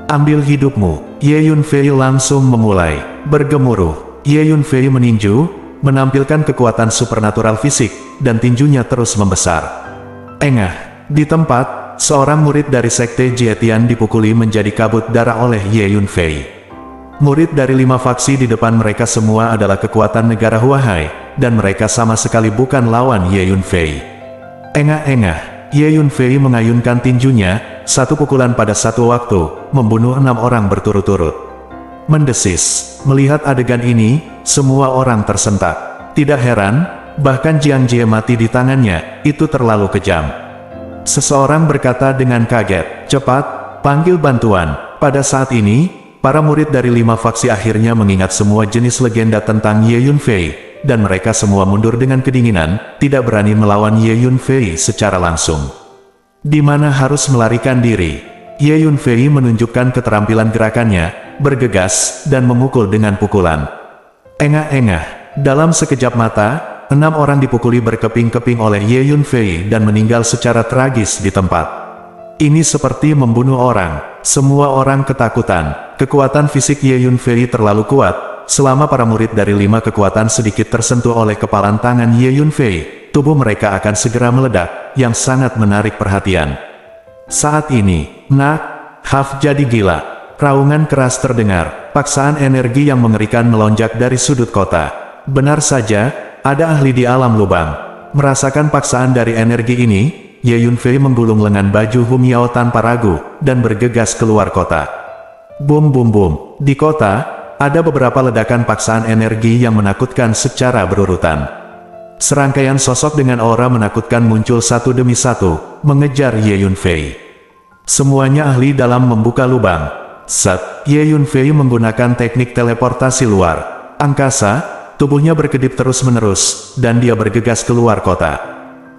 Ambil hidupmu. Ye Yunfei langsung memulai bergemuruh. Ye Yunfei meninju, menampilkan kekuatan supernatural fisik, dan tinjunya terus membesar. Engah. Di tempat, seorang murid dari sekte Jietian dipukuli menjadi kabut darah oleh Ye Yunfei. Murid dari 5 faksi di depan mereka semua adalah kekuatan negara Huahai, dan mereka sama sekali bukan lawan Ye Yunfei. Engah-engah. Ye Yunfei mengayunkan tinjunya, satu pukulan pada satu waktu, membunuh 6 orang berturut-turut. Mendesis. Melihat adegan ini, semua orang tersentak. Tidak heran, bahkan Jiang Jie mati di tangannya, itu terlalu kejam. Seseorang berkata dengan kaget, cepat, panggil bantuan. pada saat ini, para murid dari 5 faksi akhirnya mengingat semua jenis legenda tentang Ye Yunfei, dan mereka semua mundur dengan kedinginan, tidak berani melawan Ye Yunfei secara langsung. Di mana harus melarikan diri, Ye Yunfei menunjukkan keterampilan gerakannya, bergegas, dan memukul dengan pukulan. Engah-engah, dalam sekejap mata, 6 orang dipukuli berkeping-keping oleh Ye Yunfei dan meninggal secara tragis di tempat. Ini seperti membunuh orang. Semua orang ketakutan. Kekuatan fisik Ye Yunfei terlalu kuat. Selama para murid dari 5 kekuatan sedikit tersentuh oleh kepalan tangan Ye Yunfei, tubuh mereka akan segera meledak, yang sangat menarik perhatian. Saat ini, Haf jadi gila. Raungan keras terdengar, paksaan energi yang mengerikan melonjak dari sudut kota. Benar saja, ada ahli di alam lubang. Merasakan paksaan dari energi ini, Ye Yunfei menggulung lengan baju Humiao tanpa ragu, dan bergegas keluar kota. Bum bum bum, di kota, ada beberapa ledakan paksaan energi yang menakutkan secara berurutan. Serangkaian sosok dengan aura menakutkan muncul satu demi satu, mengejar Ye Yunfei. Semuanya ahli dalam membuka lubang. Ye Yunfei menggunakan teknik teleportasi luar angkasa, tubuhnya berkedip terus-menerus, dan dia bergegas keluar kota.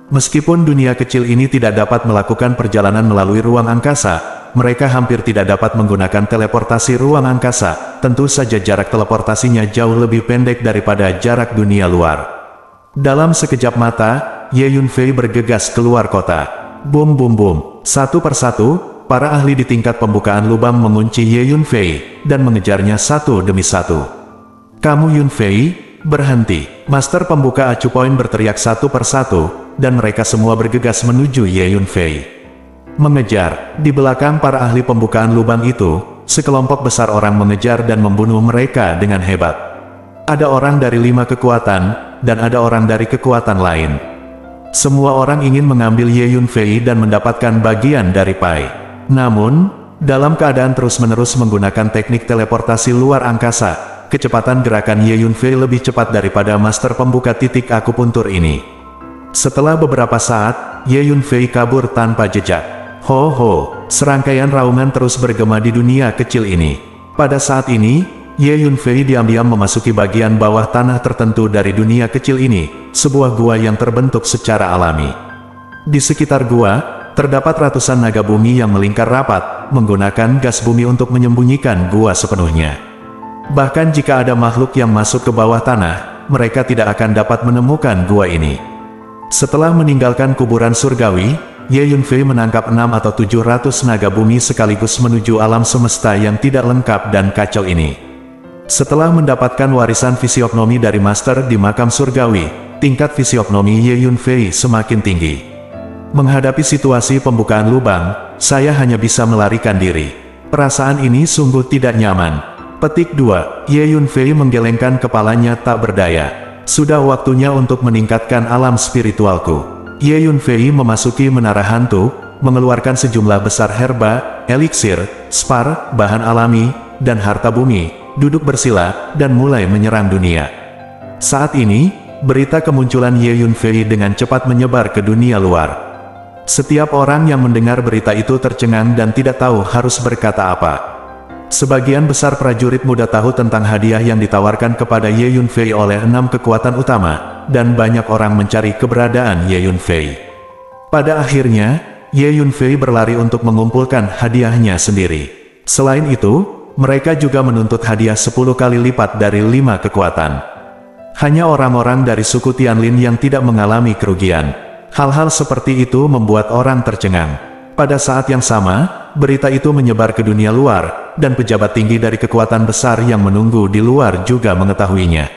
Meskipun dunia kecil ini tidak dapat melakukan perjalanan melalui ruang angkasa, mereka hampir tidak dapat menggunakan teleportasi ruang angkasa, tentu saja jarak teleportasinya jauh lebih pendek daripada jarak dunia luar. Dalam sekejap mata, Ye Yunfei bergegas keluar kota. Bum bum bum, satu persatu, para ahli di tingkat pembukaan lubang mengunci Ye Yunfei, dan mengejarnya satu demi satu. Kamu Yunfei, berhenti. Master pembuka acu poin berteriak satu persatu, dan mereka semua bergegas menuju Ye Yunfei. Mengejar, di belakang para ahli pembukaan lubang itu, sekelompok besar orang mengejar dan membunuh mereka dengan hebat. Ada orang dari 5 kekuatan, dan ada orang dari kekuatan lain. Semua orang ingin mengambil Ye Yunfei dan mendapatkan bagian dari Pai. Namun, dalam keadaan terus-menerus menggunakan teknik teleportasi luar angkasa, kecepatan gerakan Ye Yunfei lebih cepat daripada master pembuka titik akupuntur ini. Setelah beberapa saat, Ye Yunfei kabur tanpa jejak. Ho ho, serangkaian raungan terus bergema di dunia kecil ini. Pada saat ini, Ye Yunfei diam-diam memasuki bagian bawah tanah tertentu dari dunia kecil ini, sebuah gua yang terbentuk secara alami. Di sekitar gua, terdapat ratusan naga bumi yang melingkar rapat, menggunakan gas bumi untuk menyembunyikan gua sepenuhnya. Bahkan jika ada makhluk yang masuk ke bawah tanah, mereka tidak akan dapat menemukan gua ini. Setelah meninggalkan kuburan surgawi, Ye Yunfei menangkap 6 atau 700 naga bumi sekaligus menuju alam semesta yang tidak lengkap dan kacau ini. Setelah mendapatkan warisan fisiognomi dari master di makam surgawi, tingkat fisiognomi Ye Yunfei semakin tinggi. Menghadapi situasi pembukaan lubang, saya hanya bisa melarikan diri. Perasaan ini sungguh tidak nyaman. Petik 2, Ye Yunfei menggelengkan kepalanya tak berdaya. Sudah waktunya untuk meningkatkan alam spiritualku. Ye Yunfei memasuki menara hantu, mengeluarkan sejumlah besar herba, eliksir, spar, bahan alami, dan harta bumi, duduk bersila, dan mulai menyerang dunia. Saat ini, berita kemunculan Ye Yunfei dengan cepat menyebar ke dunia luar. Setiap orang yang mendengar berita itu tercengang dan tidak tahu harus berkata apa. Sebagian besar prajurit muda tahu tentang hadiah yang ditawarkan kepada Ye Yunfei oleh 6 kekuatan utama, dan banyak orang mencari keberadaan Ye Yunfei. Pada akhirnya, Ye Yunfei berlari untuk mengumpulkan hadiahnya sendiri. Selain itu, mereka juga menuntut hadiah 10 kali lipat dari 5 kekuatan. Hanya orang-orang dari suku Tianlin yang tidak mengalami kerugian. Hal-hal seperti itu membuat orang tercengang. Pada saat yang sama, berita itu menyebar ke dunia luar, dan pejabat tinggi dari kekuatan besar yang menunggu di luar juga mengetahuinya.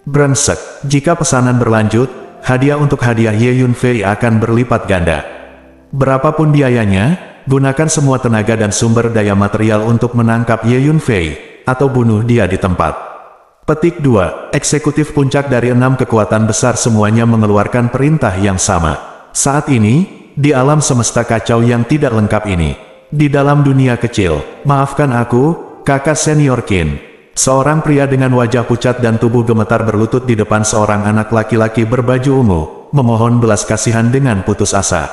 Brengsek, jika pesanan berlanjut, hadiah untuk hadiah Ye Yunfei akan berlipat ganda. Berapapun biayanya, gunakan semua tenaga dan sumber daya material untuk menangkap Ye Yunfei, atau bunuh dia di tempat. Petik 2, eksekutif puncak dari 6 kekuatan besar semuanya mengeluarkan perintah yang sama. Saat ini, di alam semesta kacau yang tidak lengkap ini, di dalam dunia kecil, maafkan aku, kakak senior Qin. Seorang pria dengan wajah pucat dan tubuh gemetar berlutut di depan seorang anak laki-laki berbaju ungu, memohon belas kasihan dengan putus asa.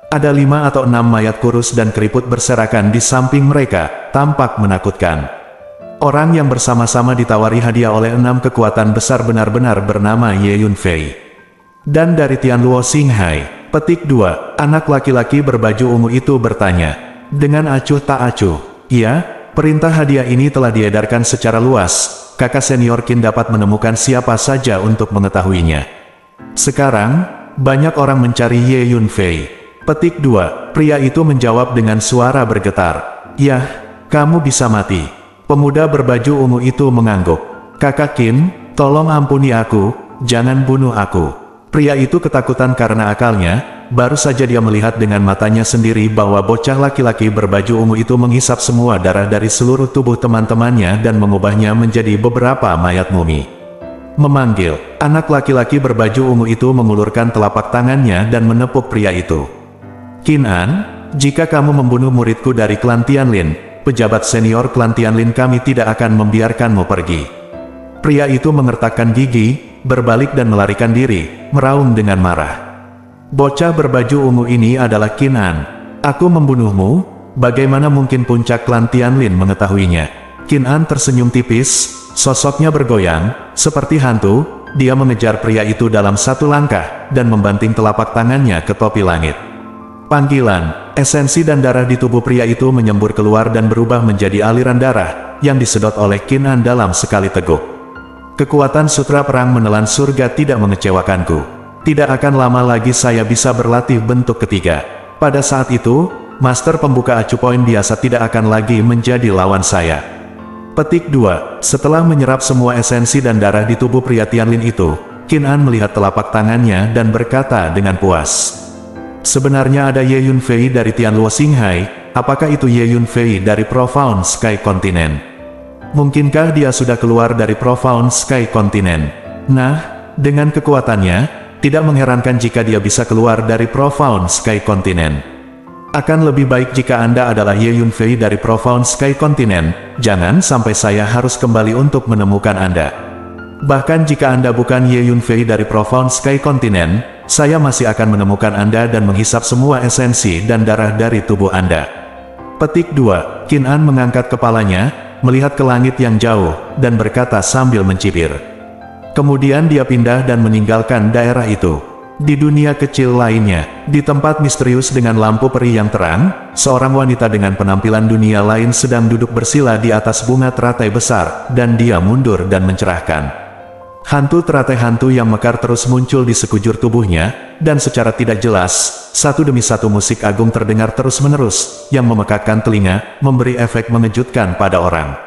Ada 5 atau 6 mayat kurus dan keriput berserakan di samping mereka, tampak menakutkan. Orang yang bersama-sama ditawari hadiah oleh 6 kekuatan besar benar-benar bernama Ye Yunfei. Dan dari Tianluo Xinghai, petik 2, anak laki-laki berbaju ungu itu bertanya, dengan acuh tak acuh. Iya, perintah hadiah ini telah diedarkan secara luas, kakak senior Qin dapat menemukan siapa saja untuk mengetahuinya. Sekarang, banyak orang mencari Ye Yunfei. Petik 2, pria itu menjawab dengan suara bergetar. Yah, kamu bisa mati. Pemuda berbaju ungu itu mengangguk. Kakak Qin, tolong ampuni aku, jangan bunuh aku. Pria itu ketakutan karena akalnya, baru saja dia melihat dengan matanya sendiri bahwa bocah laki-laki berbaju ungu itu menghisap semua darah dari seluruh tubuh teman-temannya dan mengubahnya menjadi beberapa mayat mumi. Memanggil, anak laki-laki berbaju ungu itu mengulurkan telapak tangannya dan menepuk pria itu. Qin An, jika kamu membunuh muridku dari klan Tianlin, pejabat senior klan Tianlin kami tidak akan membiarkanmu pergi. Pria itu mengertakkan gigi, berbalik dan melarikan diri, meraung dengan marah. Bocah berbaju ungu ini adalah Qin An. Aku membunuhmu, bagaimana mungkin puncak klan Tianlin mengetahuinya? Qin An tersenyum tipis, sosoknya bergoyang, seperti hantu, dia mengejar pria itu dalam satu langkah, dan membanting telapak tangannya ke topi langit. Panggilan, esensi dan darah di tubuh pria itu menyembur keluar dan berubah menjadi aliran darah, yang disedot oleh Qin An dalam sekali teguk. Kekuatan sutra perang menelan surga tidak mengecewakanku. Tidak akan lama lagi saya bisa berlatih bentuk ketiga. Pada saat itu, Master Pembuka Acu Poin biasa tidak akan lagi menjadi lawan saya. Petik 2, setelah menyerap semua esensi dan darah di tubuh pria Tianlin itu, Qin An melihat telapak tangannya dan berkata dengan puas. Sebenarnya ada Ye Yunfei dari Tianluo Xinghai, apakah itu Ye Yunfei dari Profound Sky Continent? Mungkinkah dia sudah keluar dari Profound Sky Continent? Nah, dengan kekuatannya, tidak mengherankan jika dia bisa keluar dari Profound Sky Continent. Akan lebih baik jika Anda adalah Ye Yunfei dari Profound Sky Continent, jangan sampai saya harus kembali untuk menemukan Anda. Bahkan jika Anda bukan Ye Yunfei dari Profound Sky Continent, saya masih akan menemukan Anda dan menghisap semua esensi dan darah dari tubuh Anda. Petik 2, Qin An mengangkat kepalanya, melihat ke langit yang jauh, dan berkata sambil mencibir. Kemudian dia pindah dan meninggalkan daerah itu. Di dunia kecil lainnya, di tempat misterius dengan lampu peri yang terang, seorang wanita dengan penampilan dunia lain sedang duduk bersila di atas bunga teratai besar, dan dia mundur dan mencerahkan. Hantu teratai hantu yang mekar terus muncul di sekujur tubuhnya, dan secara tidak jelas, satu demi satu musik agung terdengar terus-menerus, yang memekakkan telinga, memberi efek mengejutkan pada orang.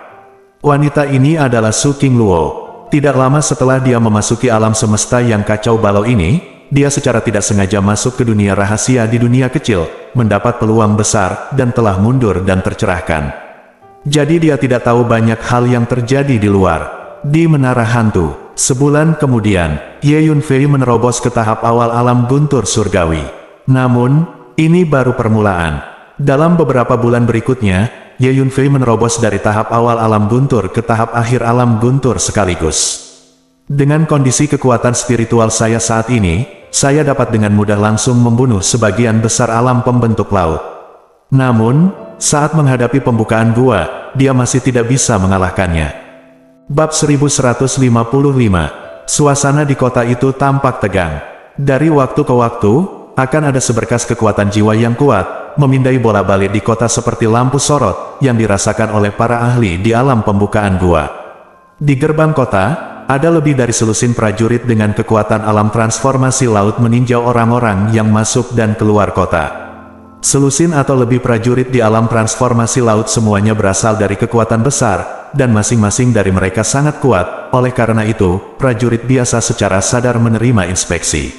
Wanita ini adalah Su Qingluo. Tidak lama setelah dia memasuki alam semesta yang kacau balau ini, dia secara tidak sengaja masuk ke dunia rahasia di dunia kecil, mendapat peluang besar, dan telah mundur dan tercerahkan. Jadi dia tidak tahu banyak hal yang terjadi di luar. Di Menara Hantu. Sebulan kemudian, Ye Yunfei menerobos ke tahap awal alam guntur surgawi. Namun, ini baru permulaan. Dalam beberapa bulan berikutnya, Ye Yunfei menerobos dari tahap awal alam guntur ke tahap akhir alam guntur sekaligus. Dengan kondisi kekuatan spiritual saya saat ini, saya dapat dengan mudah langsung membunuh sebagian besar alam pembentuk laut. Namun, saat menghadapi pembukaan gua, dia masih tidak bisa mengalahkannya. Bab 1155, suasana di kota itu tampak tegang. Dari waktu ke waktu, akan ada seberkas kekuatan jiwa yang kuat, memindai bola-balik di kota seperti lampu sorot, yang dirasakan oleh para ahli di alam pembukaan gua. Di gerbang kota, ada lebih dari selusin prajurit dengan kekuatan alam transformasi laut meninjau orang-orang yang masuk dan keluar kota. Selusin atau lebih prajurit di alam transformasi laut semuanya berasal dari kekuatan besar, dan masing-masing dari mereka sangat kuat, oleh karena itu, prajurit biasa secara sadar menerima inspeksi.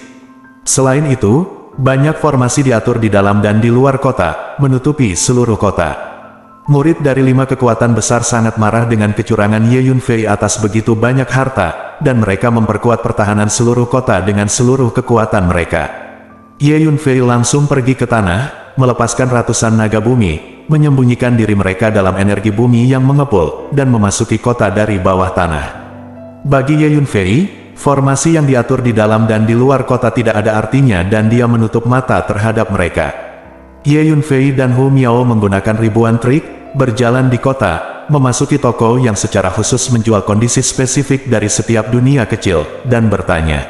Selain itu, banyak formasi diatur di dalam dan di luar kota, menutupi seluruh kota. Murid dari 5 kekuatan besar sangat marah dengan kecurangan Ye Yunfei atas begitu banyak harta, dan mereka memperkuat pertahanan seluruh kota dengan seluruh kekuatan mereka. Ye Yunfei langsung pergi ke tanah, melepaskan ratusan naga bumi, menyembunyikan diri mereka dalam energi bumi yang mengepul, dan memasuki kota dari bawah tanah. Bagi Ye Yunfei, formasi yang diatur di dalam dan di luar kota tidak ada artinya dan dia menutup mata terhadap mereka. Ye Yunfei dan Hu Miao menggunakan ribuan trik, berjalan di kota, memasuki toko yang secara khusus menjual kondisi spesifik dari setiap dunia kecil, dan bertanya.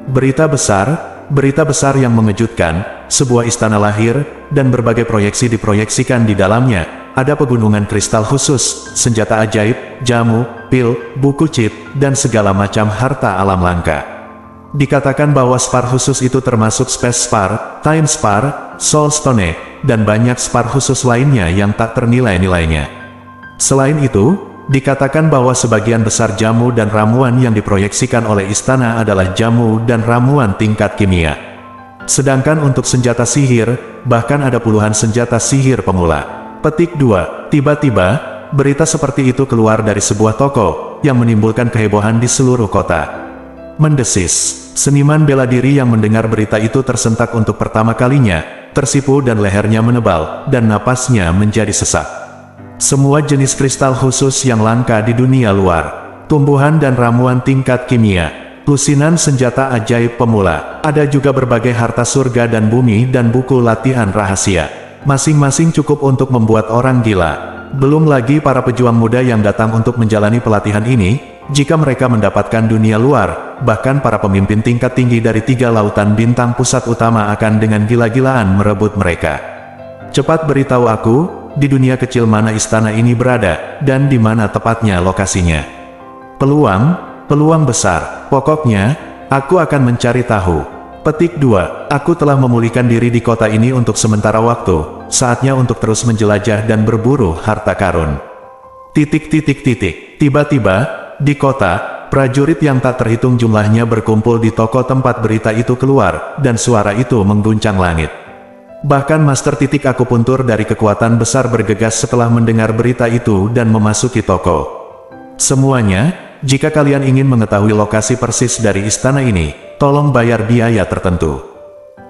Berita besar yang mengejutkan, sebuah istana lahir, dan berbagai proyeksi diproyeksikan di dalamnya. Ada pegunungan kristal khusus, senjata ajaib, jamu, pil, buku chip, dan segala macam harta alam langka. Dikatakan bahwa spar khusus itu termasuk Space Spar, Time Spar, Soul Stone, dan banyak spar khusus lainnya yang tak ternilai nilainya. Selain itu, dikatakan bahwa sebagian besar jamu dan ramuan yang diproyeksikan oleh istana adalah jamu dan ramuan tingkat kimia. Sedangkan untuk senjata sihir, bahkan ada puluhan senjata sihir pemula. Petik 2. Tiba-tiba, berita seperti itu keluar dari sebuah toko, yang menimbulkan kehebohan di seluruh kota. Mendesis. Seniman bela diri yang mendengar berita itu tersentak untuk pertama kalinya, tersipu dan lehernya menebal, dan napasnya menjadi sesak. Semua jenis kristal khusus yang langka di dunia luar, tumbuhan dan ramuan tingkat kimia, lusinan senjata ajaib pemula, ada juga berbagai harta surga dan bumi dan buku latihan rahasia. Masing-masing cukup untuk membuat orang gila. Belum lagi para pejuang muda yang datang untuk menjalani pelatihan ini, jika mereka mendapatkan dunia luar, bahkan para pemimpin tingkat tinggi dari 3 lautan bintang pusat utama akan dengan gila-gilaan merebut mereka. Cepat beritahu aku, di dunia kecil mana istana ini berada, dan di mana tepatnya lokasinya. Peluang besar. Pokoknya, aku akan mencari tahu. Petik 2. Aku telah memulihkan diri di kota ini untuk sementara waktu, saatnya untuk terus menjelajah dan berburu harta karun. Tiba-tiba, di kota, prajurit yang tak terhitung jumlahnya berkumpul di toko tempat berita itu keluar, dan suara itu mengguncang langit. Bahkan Master Titik Akupuntur dari kekuatan besar bergegas setelah mendengar berita itu dan memasuki toko. Semuanya, jika kalian ingin mengetahui lokasi persis dari istana ini, tolong bayar biaya tertentu.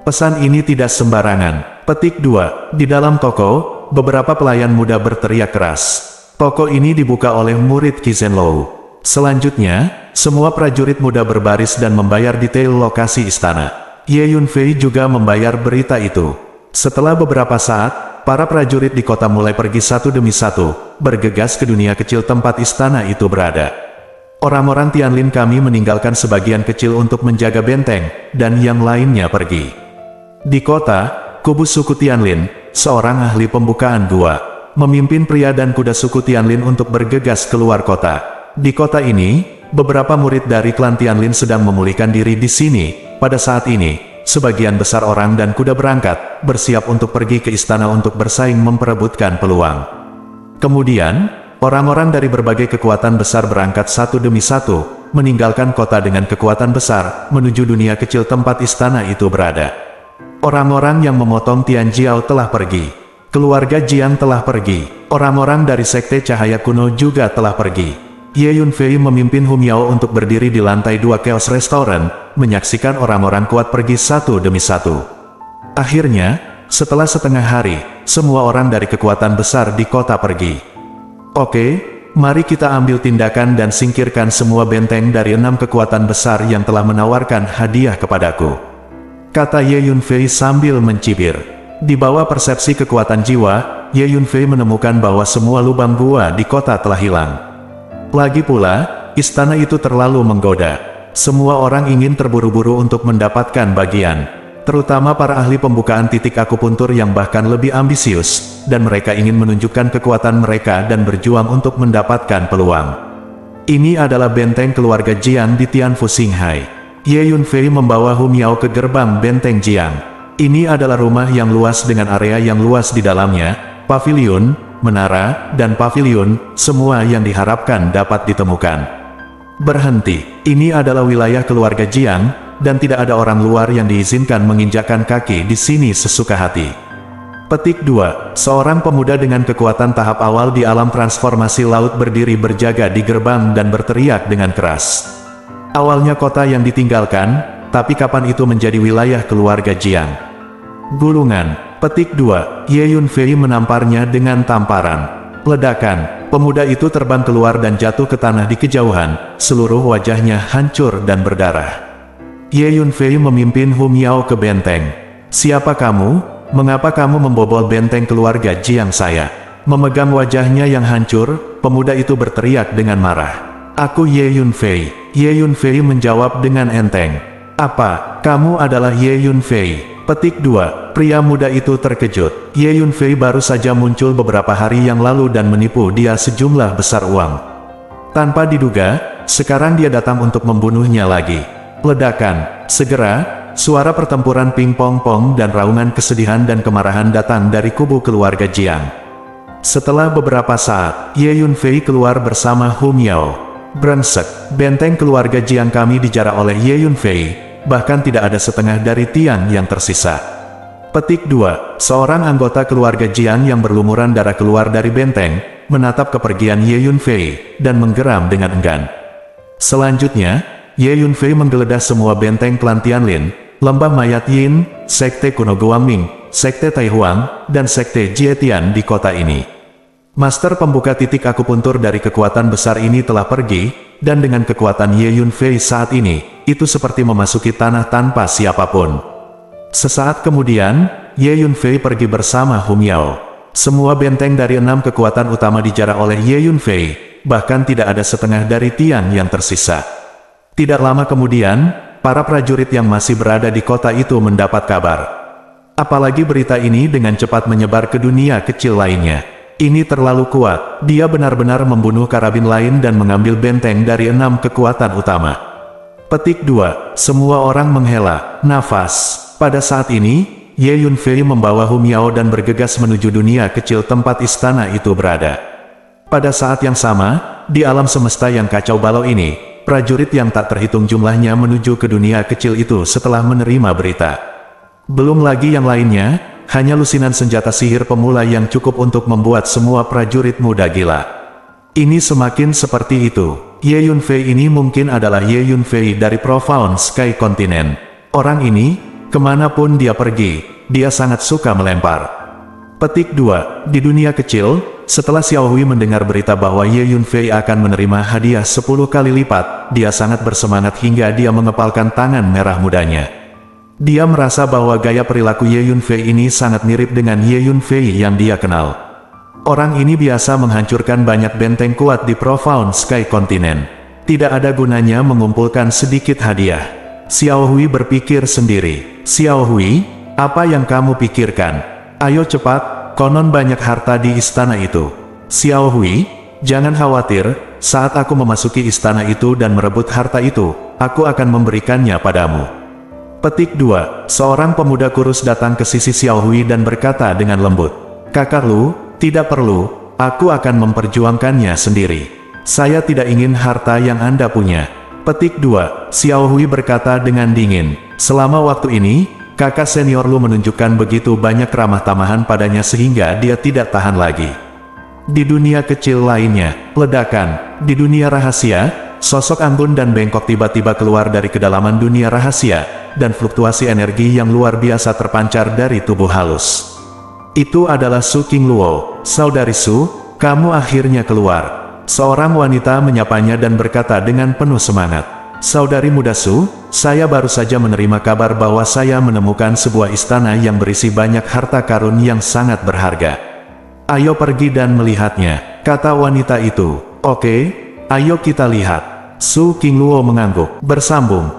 Pesan ini tidak sembarangan. Petik 2. Di dalam toko, beberapa pelayan muda berteriak keras. Toko ini dibuka oleh murid Qi Zhenlou. Selanjutnya, semua prajurit muda berbaris dan membayar detail lokasi istana. Ye Yunfei juga membayar berita itu. Setelah beberapa saat, para prajurit di kota mulai pergi satu demi satu, bergegas ke dunia kecil tempat istana itu berada. Orang-orang Tianlin kami meninggalkan sebagian kecil untuk menjaga benteng, dan yang lainnya pergi. Di kota, kubu suku Tianlin, seorang ahli pembukaan gua, memimpin pria dan kuda suku Tianlin untuk bergegas keluar kota. Di kota ini, beberapa murid dari klan Tianlin sedang memulihkan diri di sini. Pada saat ini, sebagian besar orang dan kuda berangkat, bersiap untuk pergi ke istana untuk bersaing memperebutkan peluang. Kemudian, orang-orang dari berbagai kekuatan besar berangkat satu demi satu, meninggalkan kota dengan kekuatan besar, menuju dunia kecil tempat istana itu berada. Orang-orang yang memotong Tianjiao telah pergi. Keluarga Jiang telah pergi. Orang-orang dari Sekte Cahaya Kuno juga telah pergi. Ye Yunfei memimpin Hu Miao untuk berdiri di lantai 2 Chaos Restaurant, menyaksikan orang-orang kuat pergi satu demi satu. Akhirnya, setelah setengah hari, semua orang dari kekuatan besar di kota pergi. Oke, mari kita ambil tindakan dan singkirkan semua benteng dari 6 kekuatan besar yang telah menawarkan hadiah kepadaku, kata Ye Yunfei sambil mencibir. Di bawah persepsi kekuatan jiwa, Ye Yunfei menemukan bahwa semua lubang gua di kota telah hilang. Lagi pula, istana itu terlalu menggoda. Semua orang ingin terburu-buru untuk mendapatkan bagian. Terutama para ahli pembukaan titik akupuntur yang bahkan lebih ambisius, dan mereka ingin menunjukkan kekuatan mereka dan berjuang untuk mendapatkan peluang. Ini adalah benteng keluarga Jiang di Tianfu Xinghai. Ye Yunfei membawa Hu Miao ke gerbang benteng Jiang. Ini adalah rumah yang luas dengan area yang luas di dalamnya, pavilion, menara, dan pavilion, semua yang diharapkan dapat ditemukan. Berhenti, ini adalah wilayah keluarga Jiang, dan tidak ada orang luar yang diizinkan menginjakkan kaki di sini sesuka hati. Petik 2. Seorang pemuda dengan kekuatan tahap awal di alam transformasi laut berdiri berjaga di gerbang dan berteriak dengan keras. Awalnya kota yang ditinggalkan, tapi kapan itu menjadi wilayah keluarga Jiang? Gulungan. Petik 2. Ye Yunfei menamparnya dengan tamparan. Ledakan. Pemuda itu terbang keluar dan jatuh ke tanah di kejauhan, seluruh wajahnya hancur dan berdarah. Ye Yunfei memimpin Hu Miao ke benteng. Siapa kamu? Mengapa kamu membobol benteng keluarga Jiang saya? Memegang wajahnya yang hancur, pemuda itu berteriak dengan marah. Aku Ye Yunfei. Ye Yunfei menjawab dengan enteng. Apa, kamu adalah Ye Yunfei? Petik 2. Pria muda itu terkejut. Ye Yunfei baru saja muncul beberapa hari yang lalu dan menipu dia sejumlah besar uang. Tanpa diduga, sekarang dia datang untuk membunuhnya lagi. Ledakan. Segera, suara pertempuran ping-pong-pong dan raungan kesedihan dan kemarahan datang dari kubu keluarga Jiang. Setelah beberapa saat, Ye Yunfei keluar bersama Hu Miao. Brengsek, benteng keluarga Jiang kami dijarah oleh Ye Yunfei, bahkan tidak ada setengah dari tiang yang tersisa. Petik 2. Seorang anggota keluarga Jiang yang berlumuran darah keluar dari benteng, menatap kepergian Ye Yunfei, dan menggeram dengan enggan. Selanjutnya, Ye Yunfei menggeledah semua benteng klan Tianlin, lembah mayat Yin, sekte kuno Guangming, sekte Taihuang, dan sekte Jietian di kota ini. Master pembuka titik akupuntur dari kekuatan besar ini telah pergi, dan dengan kekuatan Ye Yunfei saat ini, itu seperti memasuki tanah tanpa siapapun. Sesaat kemudian, Ye Yunfei pergi bersama Hu Miao. Semua benteng dari 6 kekuatan utama dijarah oleh Ye Yunfei, bahkan tidak ada setengah dari tiang yang tersisa. Tidak lama kemudian, para prajurit yang masih berada di kota itu mendapat kabar. Apalagi berita ini dengan cepat menyebar ke dunia kecil lainnya. Ini terlalu kuat, dia benar-benar membunuh karabin lain dan mengambil benteng dari 6 kekuatan utama. Petik 2. Semua orang menghela nafas. Pada saat ini, Ye Yunfei membawa Hu Miao dan bergegas menuju dunia kecil tempat istana itu berada. Pada saat yang sama, di alam semesta yang kacau balau ini, prajurit yang tak terhitung jumlahnya menuju ke dunia kecil itu setelah menerima berita. Belum lagi yang lainnya, hanya lusinan senjata sihir pemula yang cukup untuk membuat semua prajurit muda gila. Ini semakin seperti itu. Ye Yunfei ini mungkin adalah Ye Yunfei dari Profound Sky Continent. Orang ini, kemanapun dia pergi, dia sangat suka melempar. Petik 2. Di dunia kecil, setelah Xiao Hui mendengar berita bahwa Ye Yunfei akan menerima hadiah 10 kali lipat, dia sangat bersemangat hingga dia mengepalkan tangan merah mudanya. Dia merasa bahwa gaya perilaku Ye Yunfei ini sangat mirip dengan Ye Yunfei yang dia kenal. Orang ini biasa menghancurkan banyak benteng kuat di Profound Sky Continent. Tidak ada gunanya mengumpulkan sedikit hadiah. Xiao Hui berpikir sendiri. Xiao Hui, apa yang kamu pikirkan? Ayo cepat, konon banyak harta di istana itu. Xiao Hui, jangan khawatir, saat aku memasuki istana itu dan merebut harta itu, aku akan memberikannya padamu. Petik 2. Seorang pemuda kurus datang ke sisi Xiao Hui dan berkata dengan lembut. Kakak Lu, tidak perlu, aku akan memperjuangkannya sendiri. Saya tidak ingin harta yang Anda punya. Petik 2. Xiao Hui berkata dengan dingin. Selama waktu ini, kakak senior Lu menunjukkan begitu banyak ramah tamahan padanya sehingga dia tidak tahan lagi. Di dunia kecil lainnya, ledakan. Di dunia rahasia, sosok anggun dan bengkok tiba-tiba keluar dari kedalaman dunia rahasia, dan fluktuasi energi yang luar biasa terpancar dari tubuh halus. Itu adalah Su Qingluo. Saudari Su, kamu akhirnya keluar. Seorang wanita menyapanya dan berkata dengan penuh semangat. Saudari muda Su, saya baru saja menerima kabar bahwa saya menemukan sebuah istana yang berisi banyak harta karun yang sangat berharga. Ayo pergi dan melihatnya, kata wanita itu. Oke, ayo kita lihat. Su Qingluo mengangguk. Bersambung.